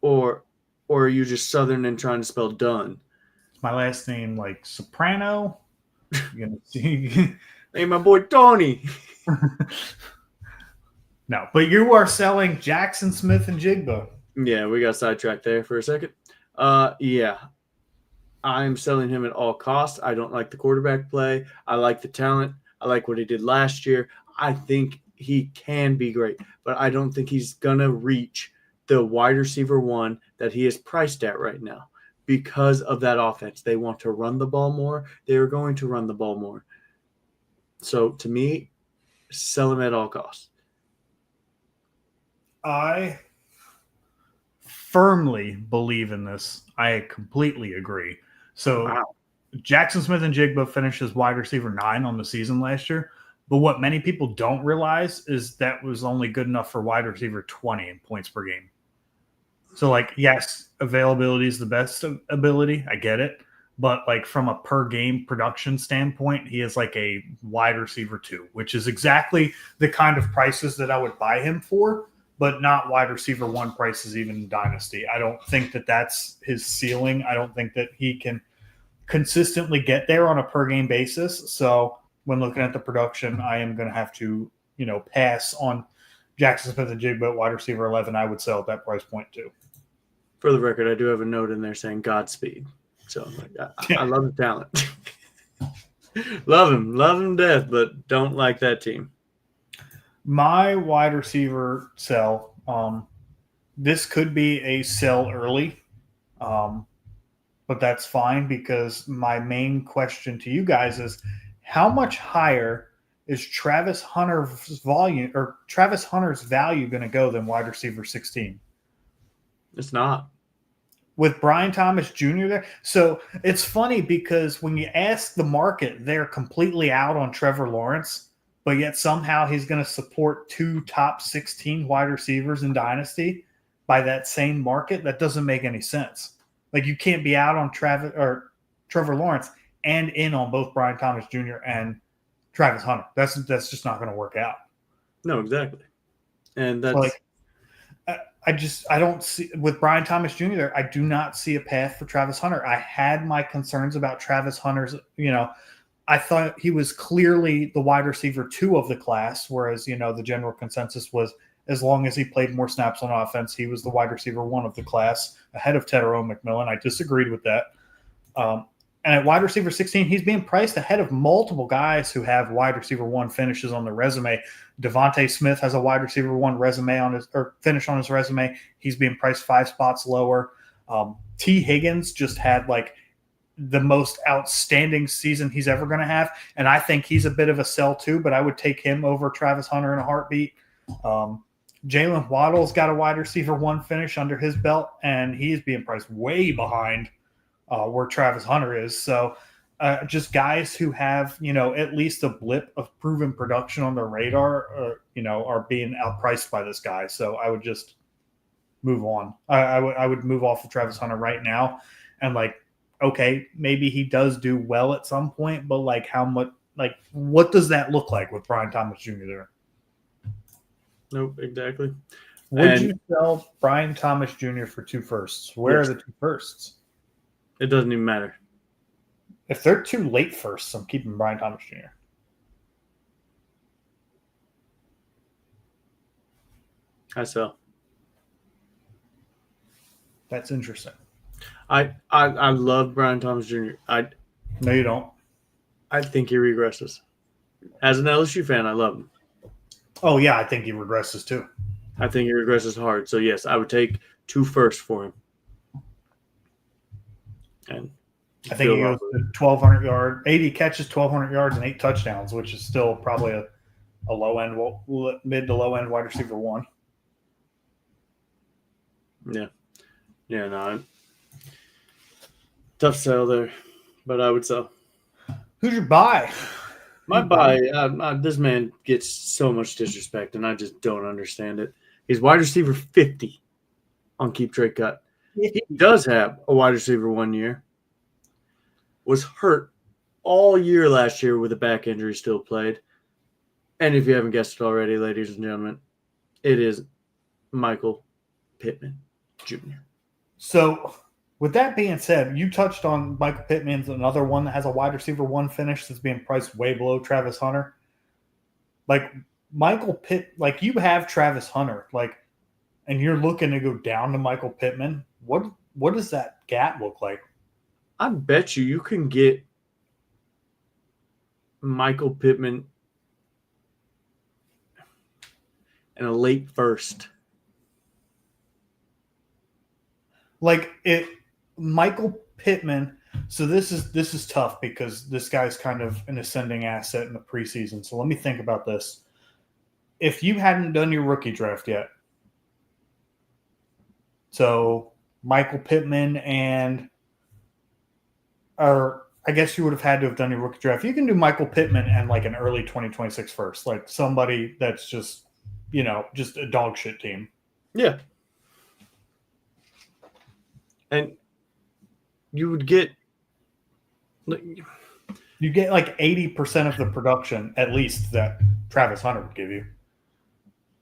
S4: Or are you just Southern and trying to spell done?
S1: Is my last name like Soprano? You're gonna see.
S4: Hey, my boy Tony.
S1: No, but you are selling Jackson Smith and Jigba.
S4: Yeah, we got sidetracked there for a second. Yeah. I'm selling him at all costs. I don't like the quarterback play. I like the talent. I like what he did last year. I think he can be great, but I don't think he's going to reach the wide receiver 1 that he is priced at right now because of that offense. They want to run the ball more. They are going to run the ball more. So to me, sell him at all costs.
S1: I firmly believe in this. I completely agree. So wow. Jackson Smith and Jigba finished as wide receiver 9 on the season last year. But what many people don't realize is that was only good enough for wide receiver 20 in points per game. So, yes, availability is the best ability. I get it.
S2: but like from a per game production standpoint, he is like a wide receiver 2, which is exactly the kind of prices that I would buy him for, but not wide receiver 1 prices even in Dynasty. I don't think that that's his ceiling. I don't think that he can consistently get there on a per game basis. So when looking at the production, I am going to have to, pass on Jackson Smith-Njigba, wide receiver 11. I would sell at that price point too.
S4: For the record, I do have a note in there saying Godspeed. So I love the talent. love him to death, but don't like that team.
S2: My wide receiver sell, this could be a sell early, but that's fine because my main question to you guys is how much higher is Travis Hunter's value going to go than wide receiver 16?
S4: It's not.
S2: With Brian Thomas Jr. there. So it's funny because when you ask the market, they're completely out on Trevor Lawrence, but yet somehow he's going to support 2 top 16 wide receivers in Dynasty by that same market. That doesn't make any sense. Like you can't be out on Trevor Lawrence and in on both Brian Thomas Jr. and Travis Hunter. That's just not going to work out.
S4: No, exactly. And that's
S2: like I don't see with Brian Thomas Jr. there. I do not see a path for Travis Hunter. I had my concerns about Travis Hunter's. I thought he was clearly the wide receiver 2 of the class, whereas the general consensus was as long as he played more snaps on offense, he was the wide receiver 1 of the class ahead of Tedero McMillan. I disagreed with that. And at wide receiver 16, he's being priced ahead of multiple guys who have wide receiver 1 finishes on their resume. Devontae Smith has a wide receiver 1 finish on his resume. He's being priced 5 spots lower. T. Higgins just had like the most outstanding season he's ever going to have. And I think he's a bit of a sell too, but I would take him over Travis Hunter in a heartbeat. Jalen Waddle's got a wide receiver 1 finish under his belt, and he's being priced way behind where Travis Hunter is. So just guys who have, at least a blip of proven production on their radar, are being outpriced by this guy. So I would just move on. I would move off of Travis Hunter right now. And okay, maybe he does do well at some point, but how much, what does that look like with Brian Thomas Jr. there?
S4: Nope, exactly.
S2: Would you sell Brian Thomas Jr. for 2 firsts? Where are the 2 firsts?
S4: It doesn't even matter.
S2: If they're 2 late firsts, I'm keeping Brian Thomas Jr.
S4: I sell.
S2: That's interesting.
S4: I love Brian Thomas Jr.
S2: No, you don't.
S4: I think he regresses. As an LSU fan, I love him.
S2: Oh, yeah, I think he regresses too.
S4: I think he regresses hard. So, yes, I would take 2 firsts for him. And
S2: I think he goes to 1,200 yards, 80 catches, 1,200 yards, and 8 touchdowns, which is still probably a mid to low end wide receiver 1.
S4: Yeah. Yeah, no. Tough sell there, but I would sell.
S2: Who's your buy?
S4: My buy, this man gets so much disrespect, and I just don't understand it. He's wide receiver 50 on Keep Trade Cut. He does have a wide receiver 1 year. Was hurt all year last year with a back injury, still played. And if you haven't guessed it already, ladies and gentlemen, it is Michael Pittman Jr.
S2: So, with that being said, you touched on Michael Pittman's another one that has a wide receiver 1 finish that's being priced way below Travis Hunter. Michael Pitt, you have Travis Hunter, and you're looking to go down to Michael Pittman. What does that gap look like?
S4: I bet you can get Michael Pittman in a late first.
S2: Michael Pittman. So this is tough because this guy's kind of an ascending asset in the preseason. So let me think about this. If you hadn't done your rookie draft yet, so Michael Pittman or I guess you would have had to have done your rookie draft. You can do Michael Pittman and an early 2026 first, somebody that's just a dog shit team.
S4: Yeah. And you would get
S2: You get like 80% of the production, at least, that Travis Hunter would give you.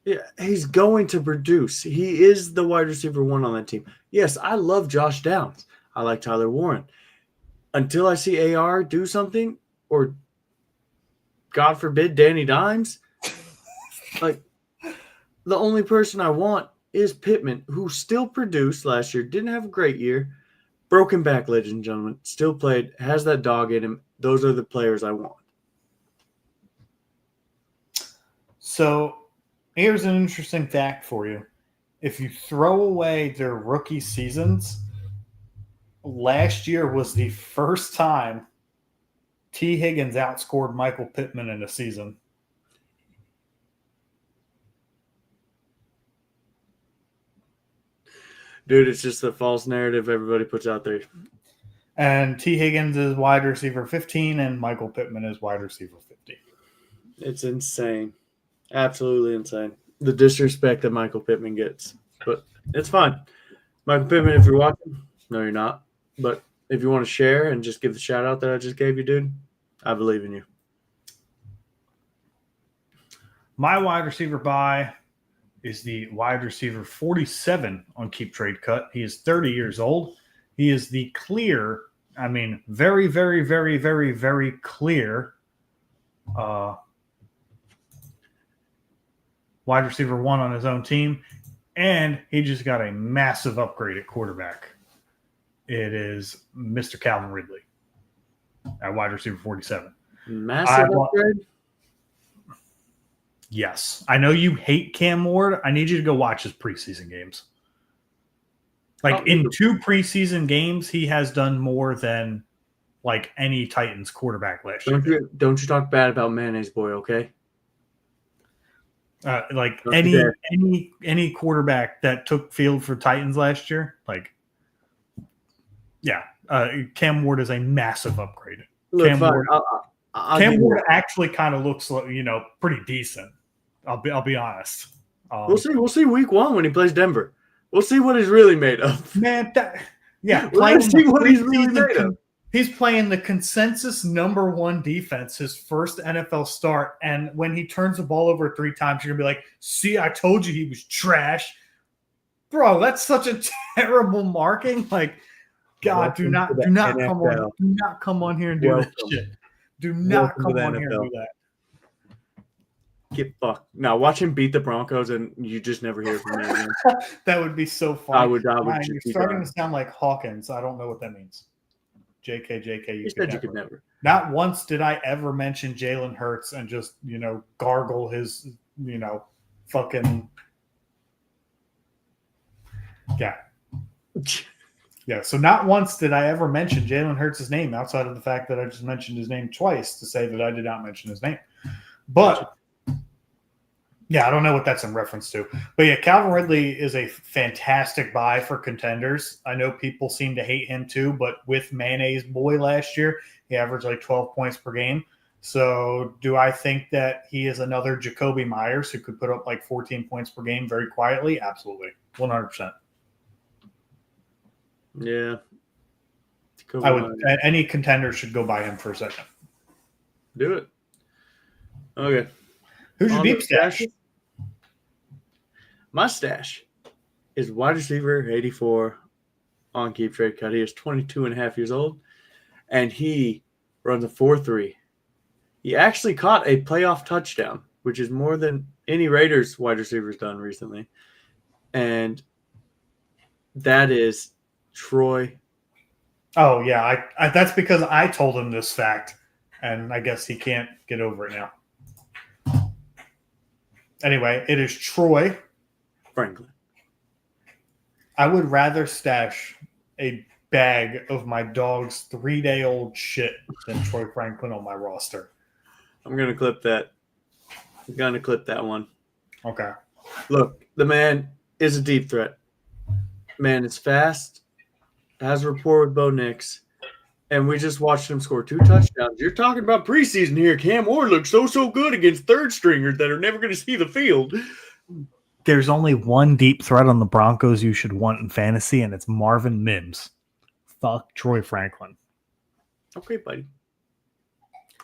S4: Yeah, he's going to produce. He is the wide receiver 1 on that team. Yes, I love Josh Downs. I like Tyler Warren. Until I see AR do something, or God forbid, Danny Dimes, like the only person I want is Pittman, who still produced last year, didn't have a great year, broken back, ladies and gentlemen, still played, has that dog in him. Those are the players I want.
S2: So here's an interesting fact for you. If you throw away their rookie seasons, last year was the first time T. Higgins outscored Michael Pittman in a season.
S4: Dude, it's just the false narrative everybody puts out there.
S2: And T. Higgins is wide receiver 15, and Michael Pittman is wide receiver 50.
S4: It's insane. Absolutely insane. The disrespect that Michael Pittman gets. But it's fine. Michael Pittman, if you're watching, no, you're not. But if you want to share and just give the shout out that I just gave you, dude, I believe in you.
S2: My wide receiver buy is the wide receiver 47 on Keep Trade Cut. He is 30 years old. He is the clear, very, very, very, very, very clear wide receiver 1 on his own team. And he just got a massive upgrade at quarterback. It is Mr. Calvin Ridley at wide receiver 47.
S4: Massive upgrade?
S2: Yes. I know you hate Cam Ward. I need you to go watch his preseason games. In 2 preseason games, he has done more than any Titans quarterback last year.
S4: Don't you talk bad about Mayonnaise Boy, okay?
S2: Any quarterback that took field for Titans last year, Cam Ward is a massive upgrade.
S4: Look,
S2: Cam Ward actually kind of looks, pretty decent. I'll be honest.
S4: We'll see week 1 when he plays Denver. We'll see what he's really made of.
S2: Man,
S4: let's see what he's really made of.
S2: He's playing the consensus number 1 defense, his first NFL start, and when he turns the ball over 3 times, you're gonna be like, "See, I told you he was trash." Bro, that's such a terrible marking. God, do not come on here and do that shit. Do not come on here and do that.
S4: Get fucked. Now watch him beat the Broncos, and you just never hear from him again.
S2: That would be so funny.
S4: I would.
S2: Ryan, you're starting to sound like Hawkins. I don't know what that means. JK.
S4: You said you could never.
S2: Not once did I ever mention Jalen Hurts and just gargle his fucking yeah. So not once did I ever mention Jalen Hurts' name outside of the fact that I just mentioned his name twice to say that I did not mention his name. But yeah, I don't know what that's in reference to. But yeah, Calvin Ridley is a fantastic buy for contenders. I know people seem to hate him too, but with Mayonnaise Boy last year, he averaged 12 points per game. So do I think that he is another Jacoby Myers who could put up 14 points per game very quietly? Absolutely. 100%.
S4: Yeah.
S2: I would. Any contender should go buy him for a second.
S4: Do it. Okay.
S2: Who's your deep stash?
S4: My stash is wide receiver 84 on Keep Trade Cut. He is 22 and a half years old, and he runs a 4.3. He actually caught a playoff touchdown, which is more than any Raiders wide receiver's done recently. And that is Troy.
S2: Oh, yeah. I that's because I told him this fact, and I guess he can't get over it now. Anyway, it is Troy
S4: Franklin.
S2: I would rather stash a bag of my dog's 3-day-old shit than Troy Franklin on my roster.
S4: I'm going to clip that. I'm going to clip that one.
S2: Okay.
S4: Look, the man is a deep threat. Man is fast, has rapport with Bo Nix, and we just watched him score 2 touchdowns. You're talking about preseason here. Cam Ward looks so good against third stringers that are never going to see the field.
S2: There's only one deep threat on the Broncos you should want in fantasy, and it's Marvin Mims. Fuck Troy Franklin.
S4: Okay, buddy.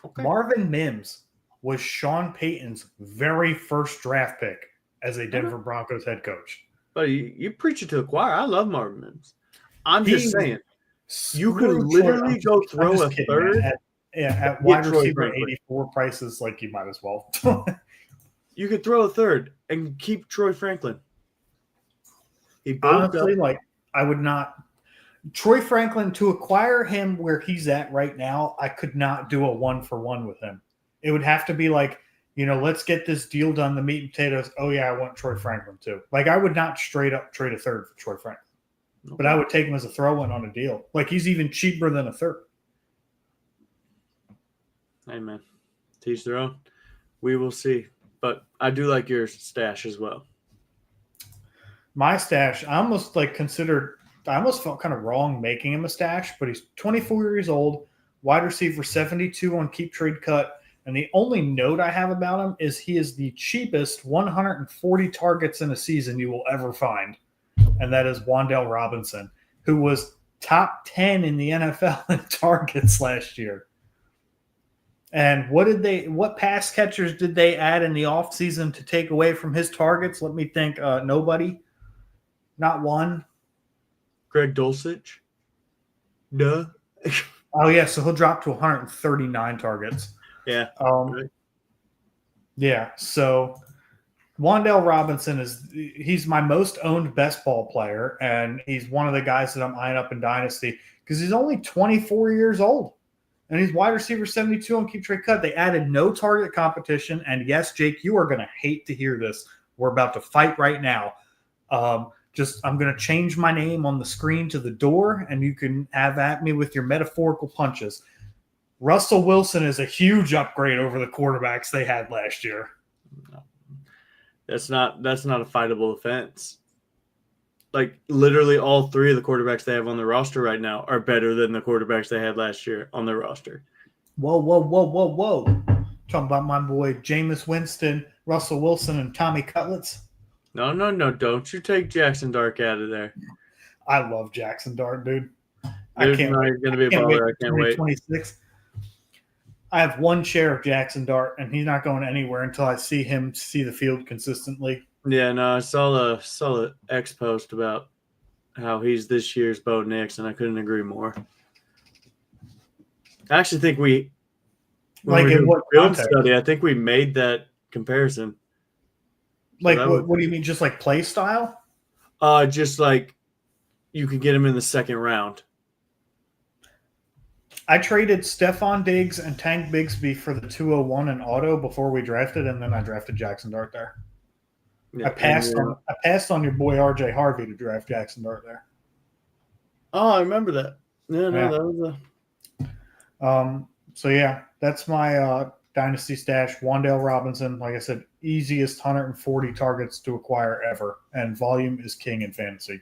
S4: Okay.
S2: Marvin Mims was Sean Payton's very first draft pick as a Denver Broncos head coach.
S4: Buddy, you preach it to the choir. I love Marvin Mims. I'm just saying, you could
S2: Screw
S4: literally
S2: Troy-
S4: go throw
S2: I'm
S4: a
S2: just kidding,
S4: third.
S2: man. At
S4: Get
S2: wide
S4: Troy
S2: receiver
S4: Franklin.
S2: 84 prices, like you might as well.
S4: You could throw a third and keep Troy Franklin. He bulked
S2: Honestly,
S4: up.
S2: like I would not. Troy Franklin, to acquire him where he's at right now, I could not do a 1-for-1 with him. It would have to be like, let's get this deal done, the meat and potatoes. Oh, yeah, I want Troy Franklin too. Like, I would not straight up trade a third for Troy Franklin.
S4: Okay.
S2: But I would take him as a throw-in on a deal. Like, he's even cheaper than a third.
S4: Hey, man. Teach their own. We will see. But I do like your stash as well.
S2: My stash, I almost felt kind of wrong making him a stash, but he's 24 years old, wide receiver 72 on Keep Trade Cut. And the only note I have about him is he is the cheapest 140 targets in a season you will ever find. And that is Wan'Dale Robinson, who was top 10 in the NFL in targets last year. And what pass catchers did they add in the offseason to take away from his targets? Let me think. Nobody. Not one.
S4: Greg Dulcich? Duh.
S2: Oh, yeah. So he'll drop to 139 targets.
S4: Yeah.
S2: Right. Yeah. So Wan'Dale Robinson he's my most owned best ball player. And he's one of the guys that I'm eyeing up in Dynasty because he's only 24 years old. And he's wide receiver 72 on Keep Trade Cut. They added no target competition. And yes, Jake, you are going to hate to hear this. We're about to fight right now. I'm going to change my name on the screen to the door, and you can have at me with your metaphorical punches. Russell Wilson is a huge upgrade over the quarterbacks they had last year.
S4: That's not a fightable offense. Like, literally all three of the quarterbacks they have on the roster right now are better than the quarterbacks they had last year on their roster.
S2: Whoa. Talking about my boy Jameis Winston, Russell Wilson, and Tommy Cutlets.
S4: No. Don't you take Jackson Dark out of there.
S2: I love Jackson Dart, dude.
S4: There's not going to be a baller. I can't wait.
S2: 2026. I have one share of Jackson Dart, and he's not going anywhere until I see him see the field consistently.
S4: Yeah, no, I saw the X post about how he's this year's Bo Nix, and I couldn't agree more. I actually think
S2: like in what
S4: field study, I think we made that comparison.
S2: Like, what do you mean? Just like play style?
S4: Just like you could get him in the second round.
S2: I traded Stephon Diggs and Tank Bigsby for the 201 and auto before we drafted, and then I drafted Jackson Dart there.
S4: Yeah,
S2: I passed on your boy RJ Harvey to draft Jackson Dart there.
S4: Oh, I remember that. Yeah, no,
S2: Yeah.
S4: that was
S2: So yeah, that's my dynasty stash. Wan'Dale Robinson, like I said, easiest 140 targets to acquire ever, and volume is king in fantasy.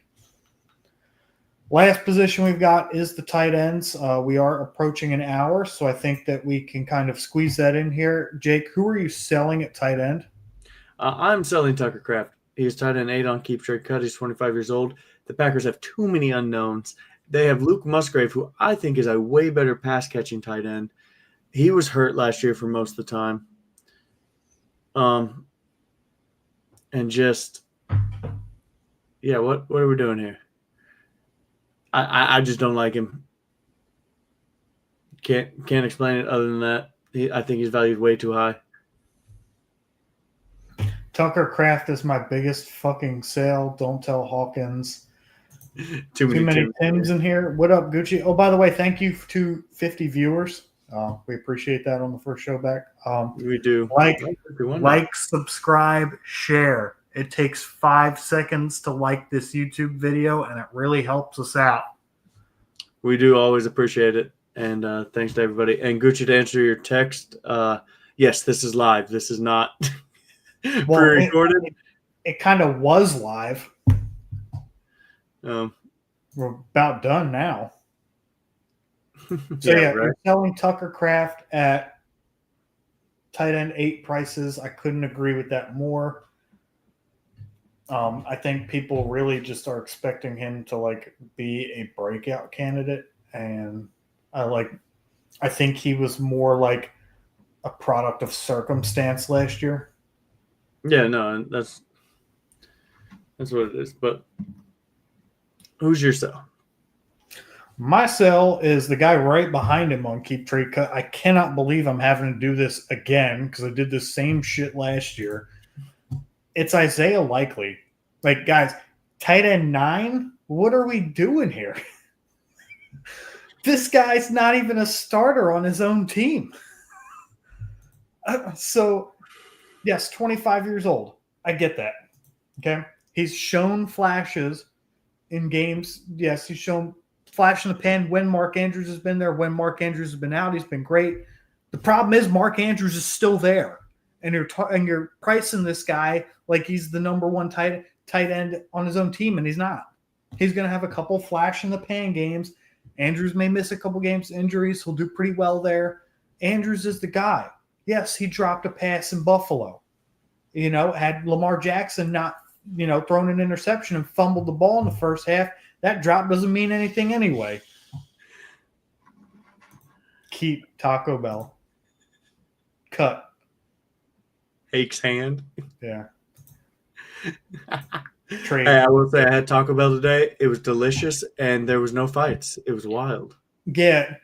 S2: Last position we've got is the tight ends. We are approaching an hour, so I think that we can kind of squeeze that in here. Jake, who are you selling at tight end?
S4: I'm selling Tucker Kraft. He's tight end 8 on Keep Trade Cut. He's 25 years old. The Packers have too many unknowns. They have Luke Musgrave, who I think is a way better pass-catching tight end. He was hurt last year for most of the time. And just, yeah, what are we doing here? I just don't like him. Can't explain it other than that. I think he's valued way too high.
S2: Tucker Kraft is my biggest fucking sale. Don't tell Hawkins.
S4: Too many
S2: Tims in here. What up, Gucci? Oh, by the way, thank you to 50 viewers. We appreciate that on the first show back.
S4: We do.
S2: Like, subscribe, share. It takes 5 seconds to like this YouTube video, and it really helps us out.
S4: We do always appreciate it. And thanks to everybody. And Gucci, to answer your text, yes, this is live. This is not pre-recorded.
S2: It kind of was live. We're about done now. So right. You're selling Tucker Kraft at tight end 8 prices. I couldn't agree with that more. I think people really just are expecting him to like be a breakout candidate, and I think he was more like a product of circumstance last year.
S4: Yeah, no, that's what it is. But who's your sell?
S2: My sell is the guy right behind him on Keep Trade Cut. I cannot believe I'm having to do this again because I did the same shit last year. It's Isaiah Likely. Like, guys, tight end 9? What are we doing here? This guy's not even a starter on his own team. So, yes, 25 years old. I get that. Okay. He's shown flashes in games. Yes, he's shown flash in the pan when Mark Andrews has been there. When Mark Andrews has been out, he's been great. The problem is Mark Andrews is still there. And you're pricing this guy like he's the number one tight end on his own team, and he's not. He's going to have a couple flash in the pan games. Andrews may miss a couple games injuries. He'll do pretty well there. Andrews is the guy. Yes, he dropped a pass in Buffalo. Had Lamar Jackson not, thrown an interception and fumbled the ball in the first half, that drop doesn't mean anything anyway. Keep Taco Bell. Cut.
S4: Hake's hand.
S2: Yeah. Trade.
S4: Hey, I will say I had Taco Bell today. It was delicious, and there was no fights. It was wild.
S2: Yeah,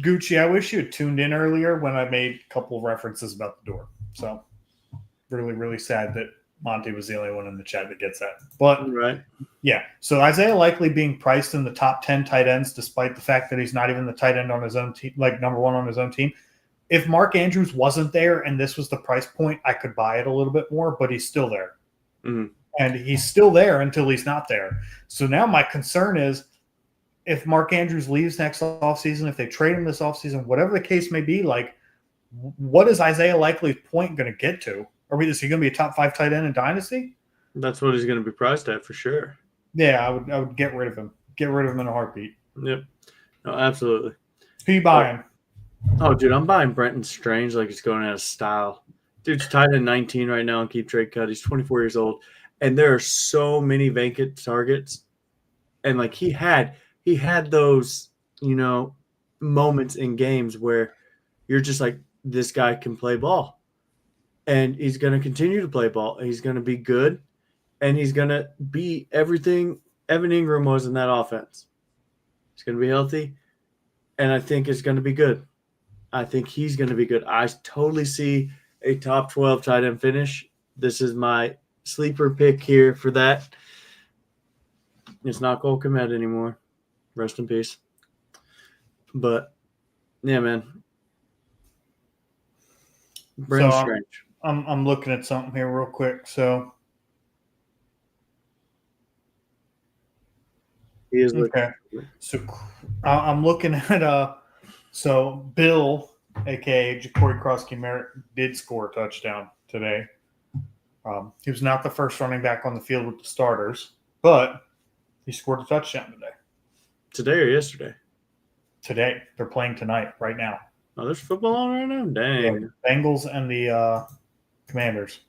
S2: Gucci, I wish you had tuned in earlier when I made a couple of references about the door. So really, really sad that Monty was the only one in the chat that gets that. But
S4: Right.
S2: yeah, so Isaiah Likely being priced in the top 10 tight ends, despite the fact that he's not even the tight end on his own team, like number one on his own team. If Mark Andrews wasn't there and this was the price point, I could buy it a little bit more, but he's still there.
S4: Mm-hmm.
S2: And he's still there until he's not there. So now my concern is if Mark Andrews leaves next offseason, if they trade him this offseason, whatever the case may be, like, what is Isaiah Likely's point going to get to? Is he going to be a top 5 tight end in Dynasty?
S4: That's what he's going to be priced at for sure.
S2: Yeah, I would get rid of him. Get rid of him in a heartbeat.
S4: Yep. No, absolutely.
S2: Who you buying?
S4: Oh, dude, I'm buying Brenton Strange like he's going out of style. Dude's tight end 19 right now on Keep Trade Cut. He's 24 years old. And there are so many vacant targets. And, like, he had those, moments in games where you're just like, this guy can play ball. And he's going to continue to play ball. He's going to be good. And he's going to be everything Evan Ingram was in that offense. He's going to be healthy. And I think it's going to be good. I think he's going to be good. I totally see a top 12 tight end finish. This is my sleeper pick here for that. It's not Cole Kmet anymore. Rest in peace. But, yeah, man. Brenton Strange.
S2: I'm looking at something here real quick. So
S4: He is
S2: okay. So I'm looking at so Bill, aka Ja'Cory Krosky-Merritt, did score a touchdown today. He was not the first running back on the field with the starters, but he scored a touchdown today.
S4: Today or yesterday?
S2: Today. They're playing tonight, right now.
S4: Oh, there's football on right now? Dang.
S2: Yeah, Bengals and the Commanders.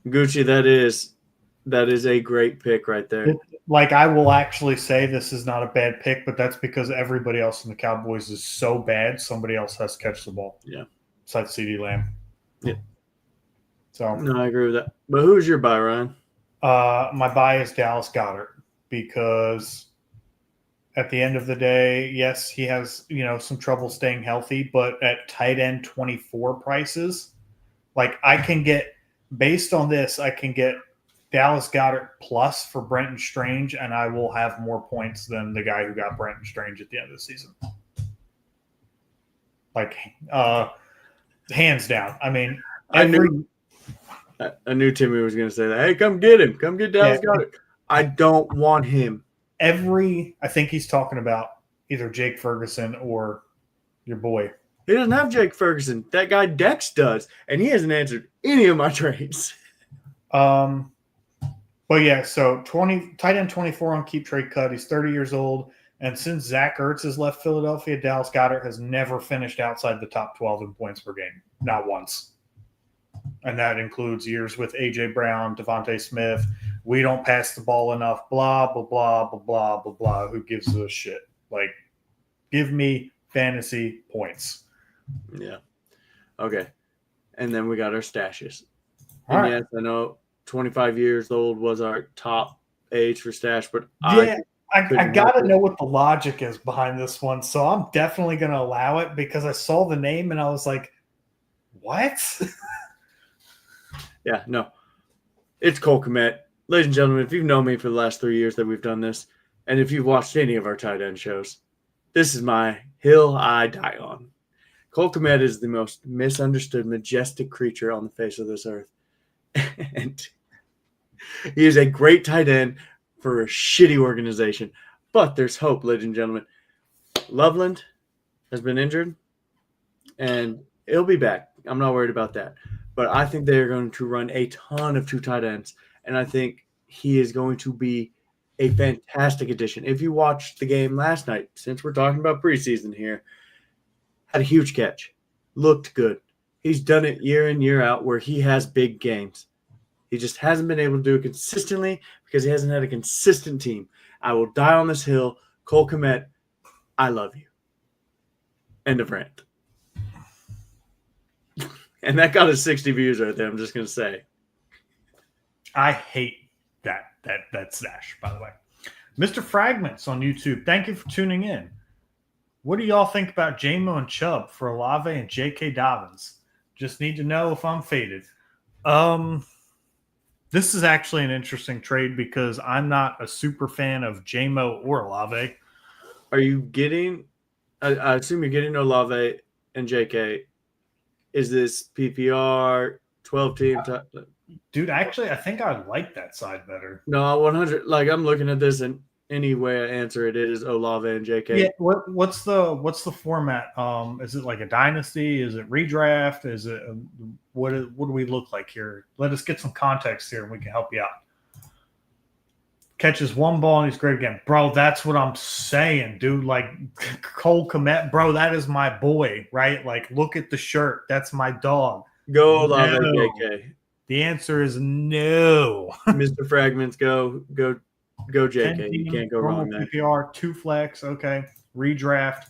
S4: Gucci, that is a great pick right there.
S2: Like, I will actually say this is not a bad pick, but that's because everybody else in the Cowboys is so bad, somebody else has to catch the ball.
S4: Yeah.
S2: Besides CeeDee Lamb.
S4: Yeah.
S2: So
S4: No, I agree with that. But who's your buy, Ryan?
S2: my buy is Dallas Goedert because at the end of the day, yes, he has, some trouble staying healthy, but at tight end 24 prices, like I can get Dallas Goedert plus for Brenton Strange, and I will have more points than the guy who got Brenton Strange at the end of the season. Like, hands down. I mean,
S4: I knew Timmy was going to say that. Hey, come get him. Come get Dallas Goedert. I don't want him.
S2: I think he's talking about either Jake Ferguson or your boy.
S4: He doesn't have Jake Ferguson. That guy Dex does, and he hasn't answered any of my trades.
S2: But yeah, so tight end 24 on Keep Trade Cut. He's 30 years old, and since Zach Ertz has left Philadelphia, Dallas Goedert has never finished outside the top 12 in points per game, not once. And that includes years with A.J. Brown, Devontae Smith. We don't pass the ball enough, blah, blah, blah, blah, blah, blah, blah. Who gives a shit? Like, Give me fantasy points.
S4: Yeah. Okay. And then we got our stashes.
S2: All
S4: And
S2: right.
S4: yes, I know 25 years old was our top age for stash, but
S2: Yeah, I
S4: couldn't
S2: got
S4: help
S2: to
S4: it.
S2: know what the logic is behind this one. So I'm definitely going to allow it because I saw the name and I was like, what?
S4: Yeah, no. It's Cole Kmet. Ladies and gentlemen, if you've known me for the last 3 years that we've done this, and if you've watched any of our tight end shows, this is my hill I die on. Cole Kmet is the most misunderstood, majestic creature on the face of this earth. And he is a great tight end for a shitty organization. But there's hope, ladies and gentlemen. Loveland has been injured, and he'll be back. I'm not worried about that. But I think they're going to run a ton of 2 tight ends, and I think he is going to be a fantastic addition. If you watched the game last night, since we're talking about preseason here, had a huge catch, looked good. He's done it year in, year out where he has big games. He just hasn't been able to do it consistently because he hasn't had a consistent team. I will die on this hill. Cole Kmet, I love you. End of rant. And that got us 60 views right there, I'm just going to say.
S2: I hate that stash, by the way. Mr. Fragments on YouTube, thank you for tuning in. What do y'all think about JMO and Chubb for Olave and J.K. Dobbins? Just need to know if I'm faded. This is actually an interesting trade because I'm not a super fan of JMO or Olave.
S4: Are you getting – I assume you're getting Olave and JK. Is this PPR, 12-team?
S2: Dude, actually, I think I like that side better.
S4: No, 100 – like I'm looking at this and any way I answer it is Olave and JK.
S2: Yeah, what's the format? Is it like a dynasty? Is it redraft? Is it what do we look like here? Let us get some context here, and we can help you out. Catches one ball and he's great again, bro. That's what I'm saying, dude. Like Cole Kmet, bro. That is my boy, right? Like, look at the shirt. That's my dog.
S4: Go Olave,
S2: No.
S4: JK.
S2: The answer is no.
S4: Mr. Fragments, go JK. You can't go wrong there.
S2: PPR, 2 flex. Okay. Redraft.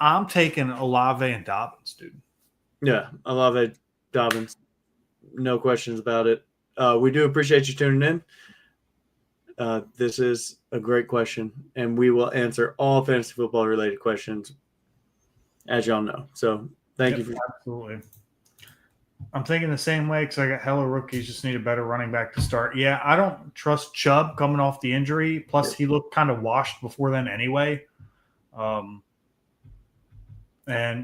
S2: I'm taking Olave and Dobbins, dude.
S4: Yeah, Olave, Dobbins. No questions about it. We do appreciate you tuning in. This is a great question, and we will answer all fantasy football related questions, as y'all know. So thank you.
S2: Absolutely. I'm thinking the same way because I got hella rookies. Just need a better running back to start. Yeah, I don't trust Chubb coming off the injury. Plus, he looked kind of washed before then anyway. And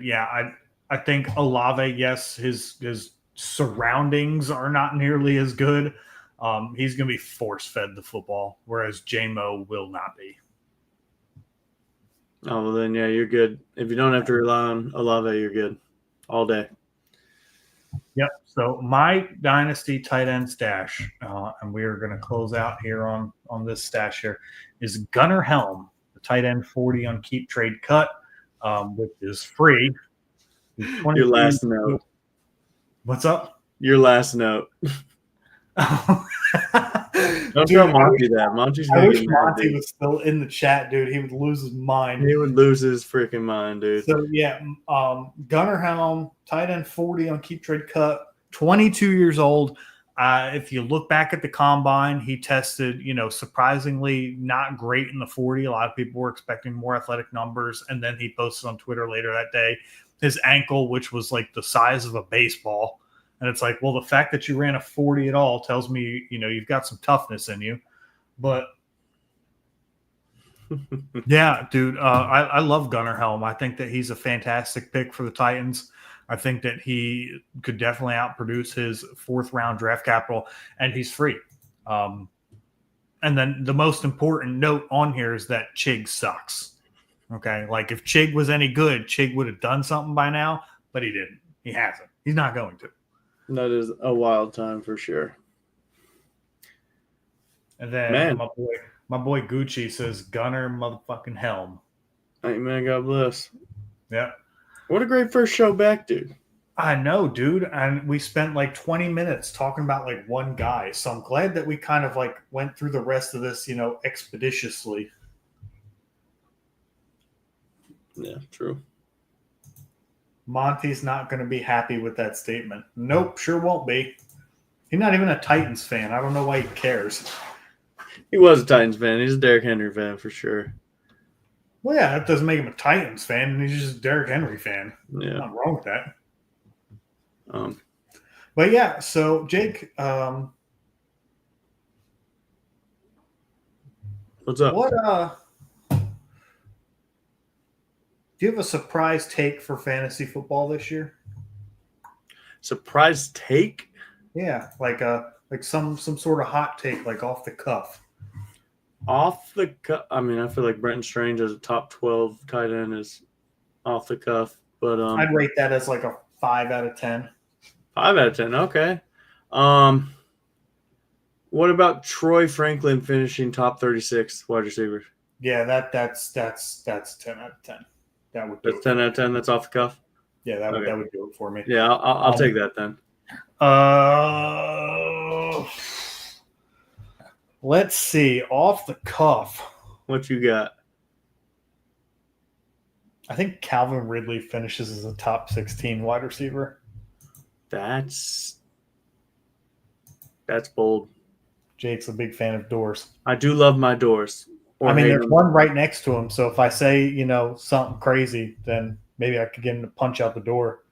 S2: yeah, I think Olave, yes, his surroundings are not nearly as good. He's going to be force-fed the football, whereas JMO will not be.
S4: Oh, well then, yeah, you're good. If you don't have to rely on Olave, you're good all day.
S2: Yep. So my dynasty tight end stash, and we are going to close out here on this stash here, is Gunnar Helm, the tight end 40 on Keep Trade Cut, which is free.
S4: Your last note.
S2: What's up?
S4: Your last note. Don't tell Monty that. Monty's
S2: I
S4: gonna
S2: wish
S4: get mad,
S2: Monty
S4: dude.
S2: was still in the chat, dude. He would lose his mind.
S4: He would lose his freaking mind, dude.
S2: So yeah, Gunnar Helm, tight end 40 on Keep Trade Cut, 22 years old. If you look back at the combine, he tested, surprisingly not great in the 40. A lot of people were expecting more athletic numbers, and then he posted on Twitter later that day his ankle, which was like the size of a baseball. And it's like, well, the fact that you ran a 40 at all tells me, you've got some toughness in you. But yeah, dude, I love Gunnar Helm. I think that he's a fantastic pick for the Titans. I think that he could definitely outproduce his 4th-round draft capital, and he's free. And then the most important note on here is that Chig sucks. Okay, like if Chig was any good, Chig would have done something by now, but he didn't. He hasn't. He's not going to.
S4: That is a wild time for sure.
S2: And then my boy Gucci says Gunnar motherfucking Helm.
S4: Hey, man, God bless.
S2: Yeah.
S4: What a great first show back, dude.
S2: I know, dude. And we spent like 20 minutes talking about like one guy. So I'm glad that we kind of like went through the rest of this, expeditiously.
S4: Yeah, true.
S2: Monty's not going to be happy with that statement. Nope, sure won't be. He's not even a Titans fan. I don't know why he cares.
S4: He was a Titans fan. He's a Derrick Henry fan for sure.
S2: Well, yeah, that doesn't make him a Titans fan. He's just a Derrick Henry fan.
S4: Yeah.
S2: Nothing wrong with that.
S4: Um,
S2: But yeah, so Jake,
S4: what's up?
S2: what do you have a surprise take for fantasy football this year?
S4: Surprise take?
S2: Yeah, like some sort of hot take, like off the cuff.
S4: Off the cuff. I mean, I feel like Brenton Strange as a top 12 tight end is off the cuff, but
S2: I'd rate that as like a 5 out of 10.
S4: 5 out of 10. Okay. What about Troy Franklin finishing top 36 wide receiver?
S2: Yeah, that's 10 out of 10. That would do
S4: That's
S2: it.
S4: 10 out of 10. That's off the cuff.
S2: Yeah, that
S4: Okay.
S2: would do it for me.
S4: Yeah, I'll take that then.
S2: Let's see. Off the cuff,
S4: What you got?
S2: I think Calvin Ridley finishes as a top 16 wide receiver.
S4: That's bold.
S2: Jake's a big fan of doors.
S4: I do love my doors. Or
S2: I mean,
S4: hate
S2: there's
S4: them.
S2: one right next to him. So if I say, something crazy, then maybe I could get him to punch out the door.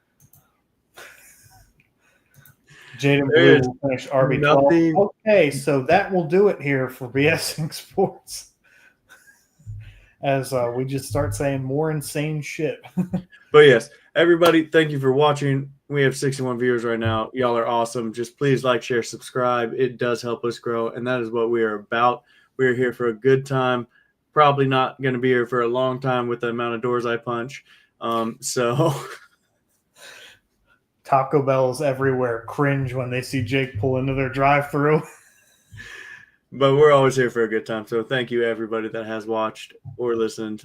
S2: Jaden Blue will finish RB12.
S4: nothing-
S2: Okay, so that will do it here for BSing Sports. As we just start saying more insane shit.
S4: But yes, everybody, thank you for watching. We have 61 viewers right now. Y'all are awesome. Just please like, share, subscribe. It does help us grow, and that is what we are about. We are here for a good time. Probably not going to be here for a long time with the amount of doors I punch. So
S2: Taco Bell's everywhere cringe when they see Jake pull into their drive-thru.
S4: but we're always here for a good time. So thank you, everybody that has watched or listened.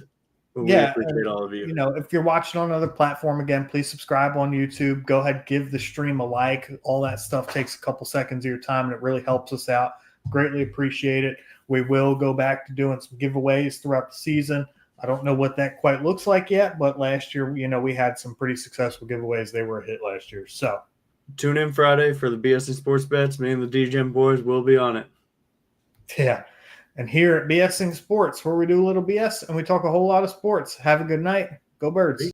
S4: We appreciate all of you.
S2: If you're watching on another platform, again, please subscribe on YouTube. Go ahead, give the stream a like. All that stuff takes a couple seconds of your time, and it really helps us out. Greatly appreciate it. We will go back to doing some giveaways throughout the season. I don't know what that quite looks like yet, but last year, we had some pretty successful giveaways. They were a hit last year. So
S4: tune in Friday for the BSC Sports Bets. Me and the DGM boys will be on it.
S2: yeah. And here at BSing Sports, where we do a little BS and we talk a whole lot of sports. Have a good night. Go Birds.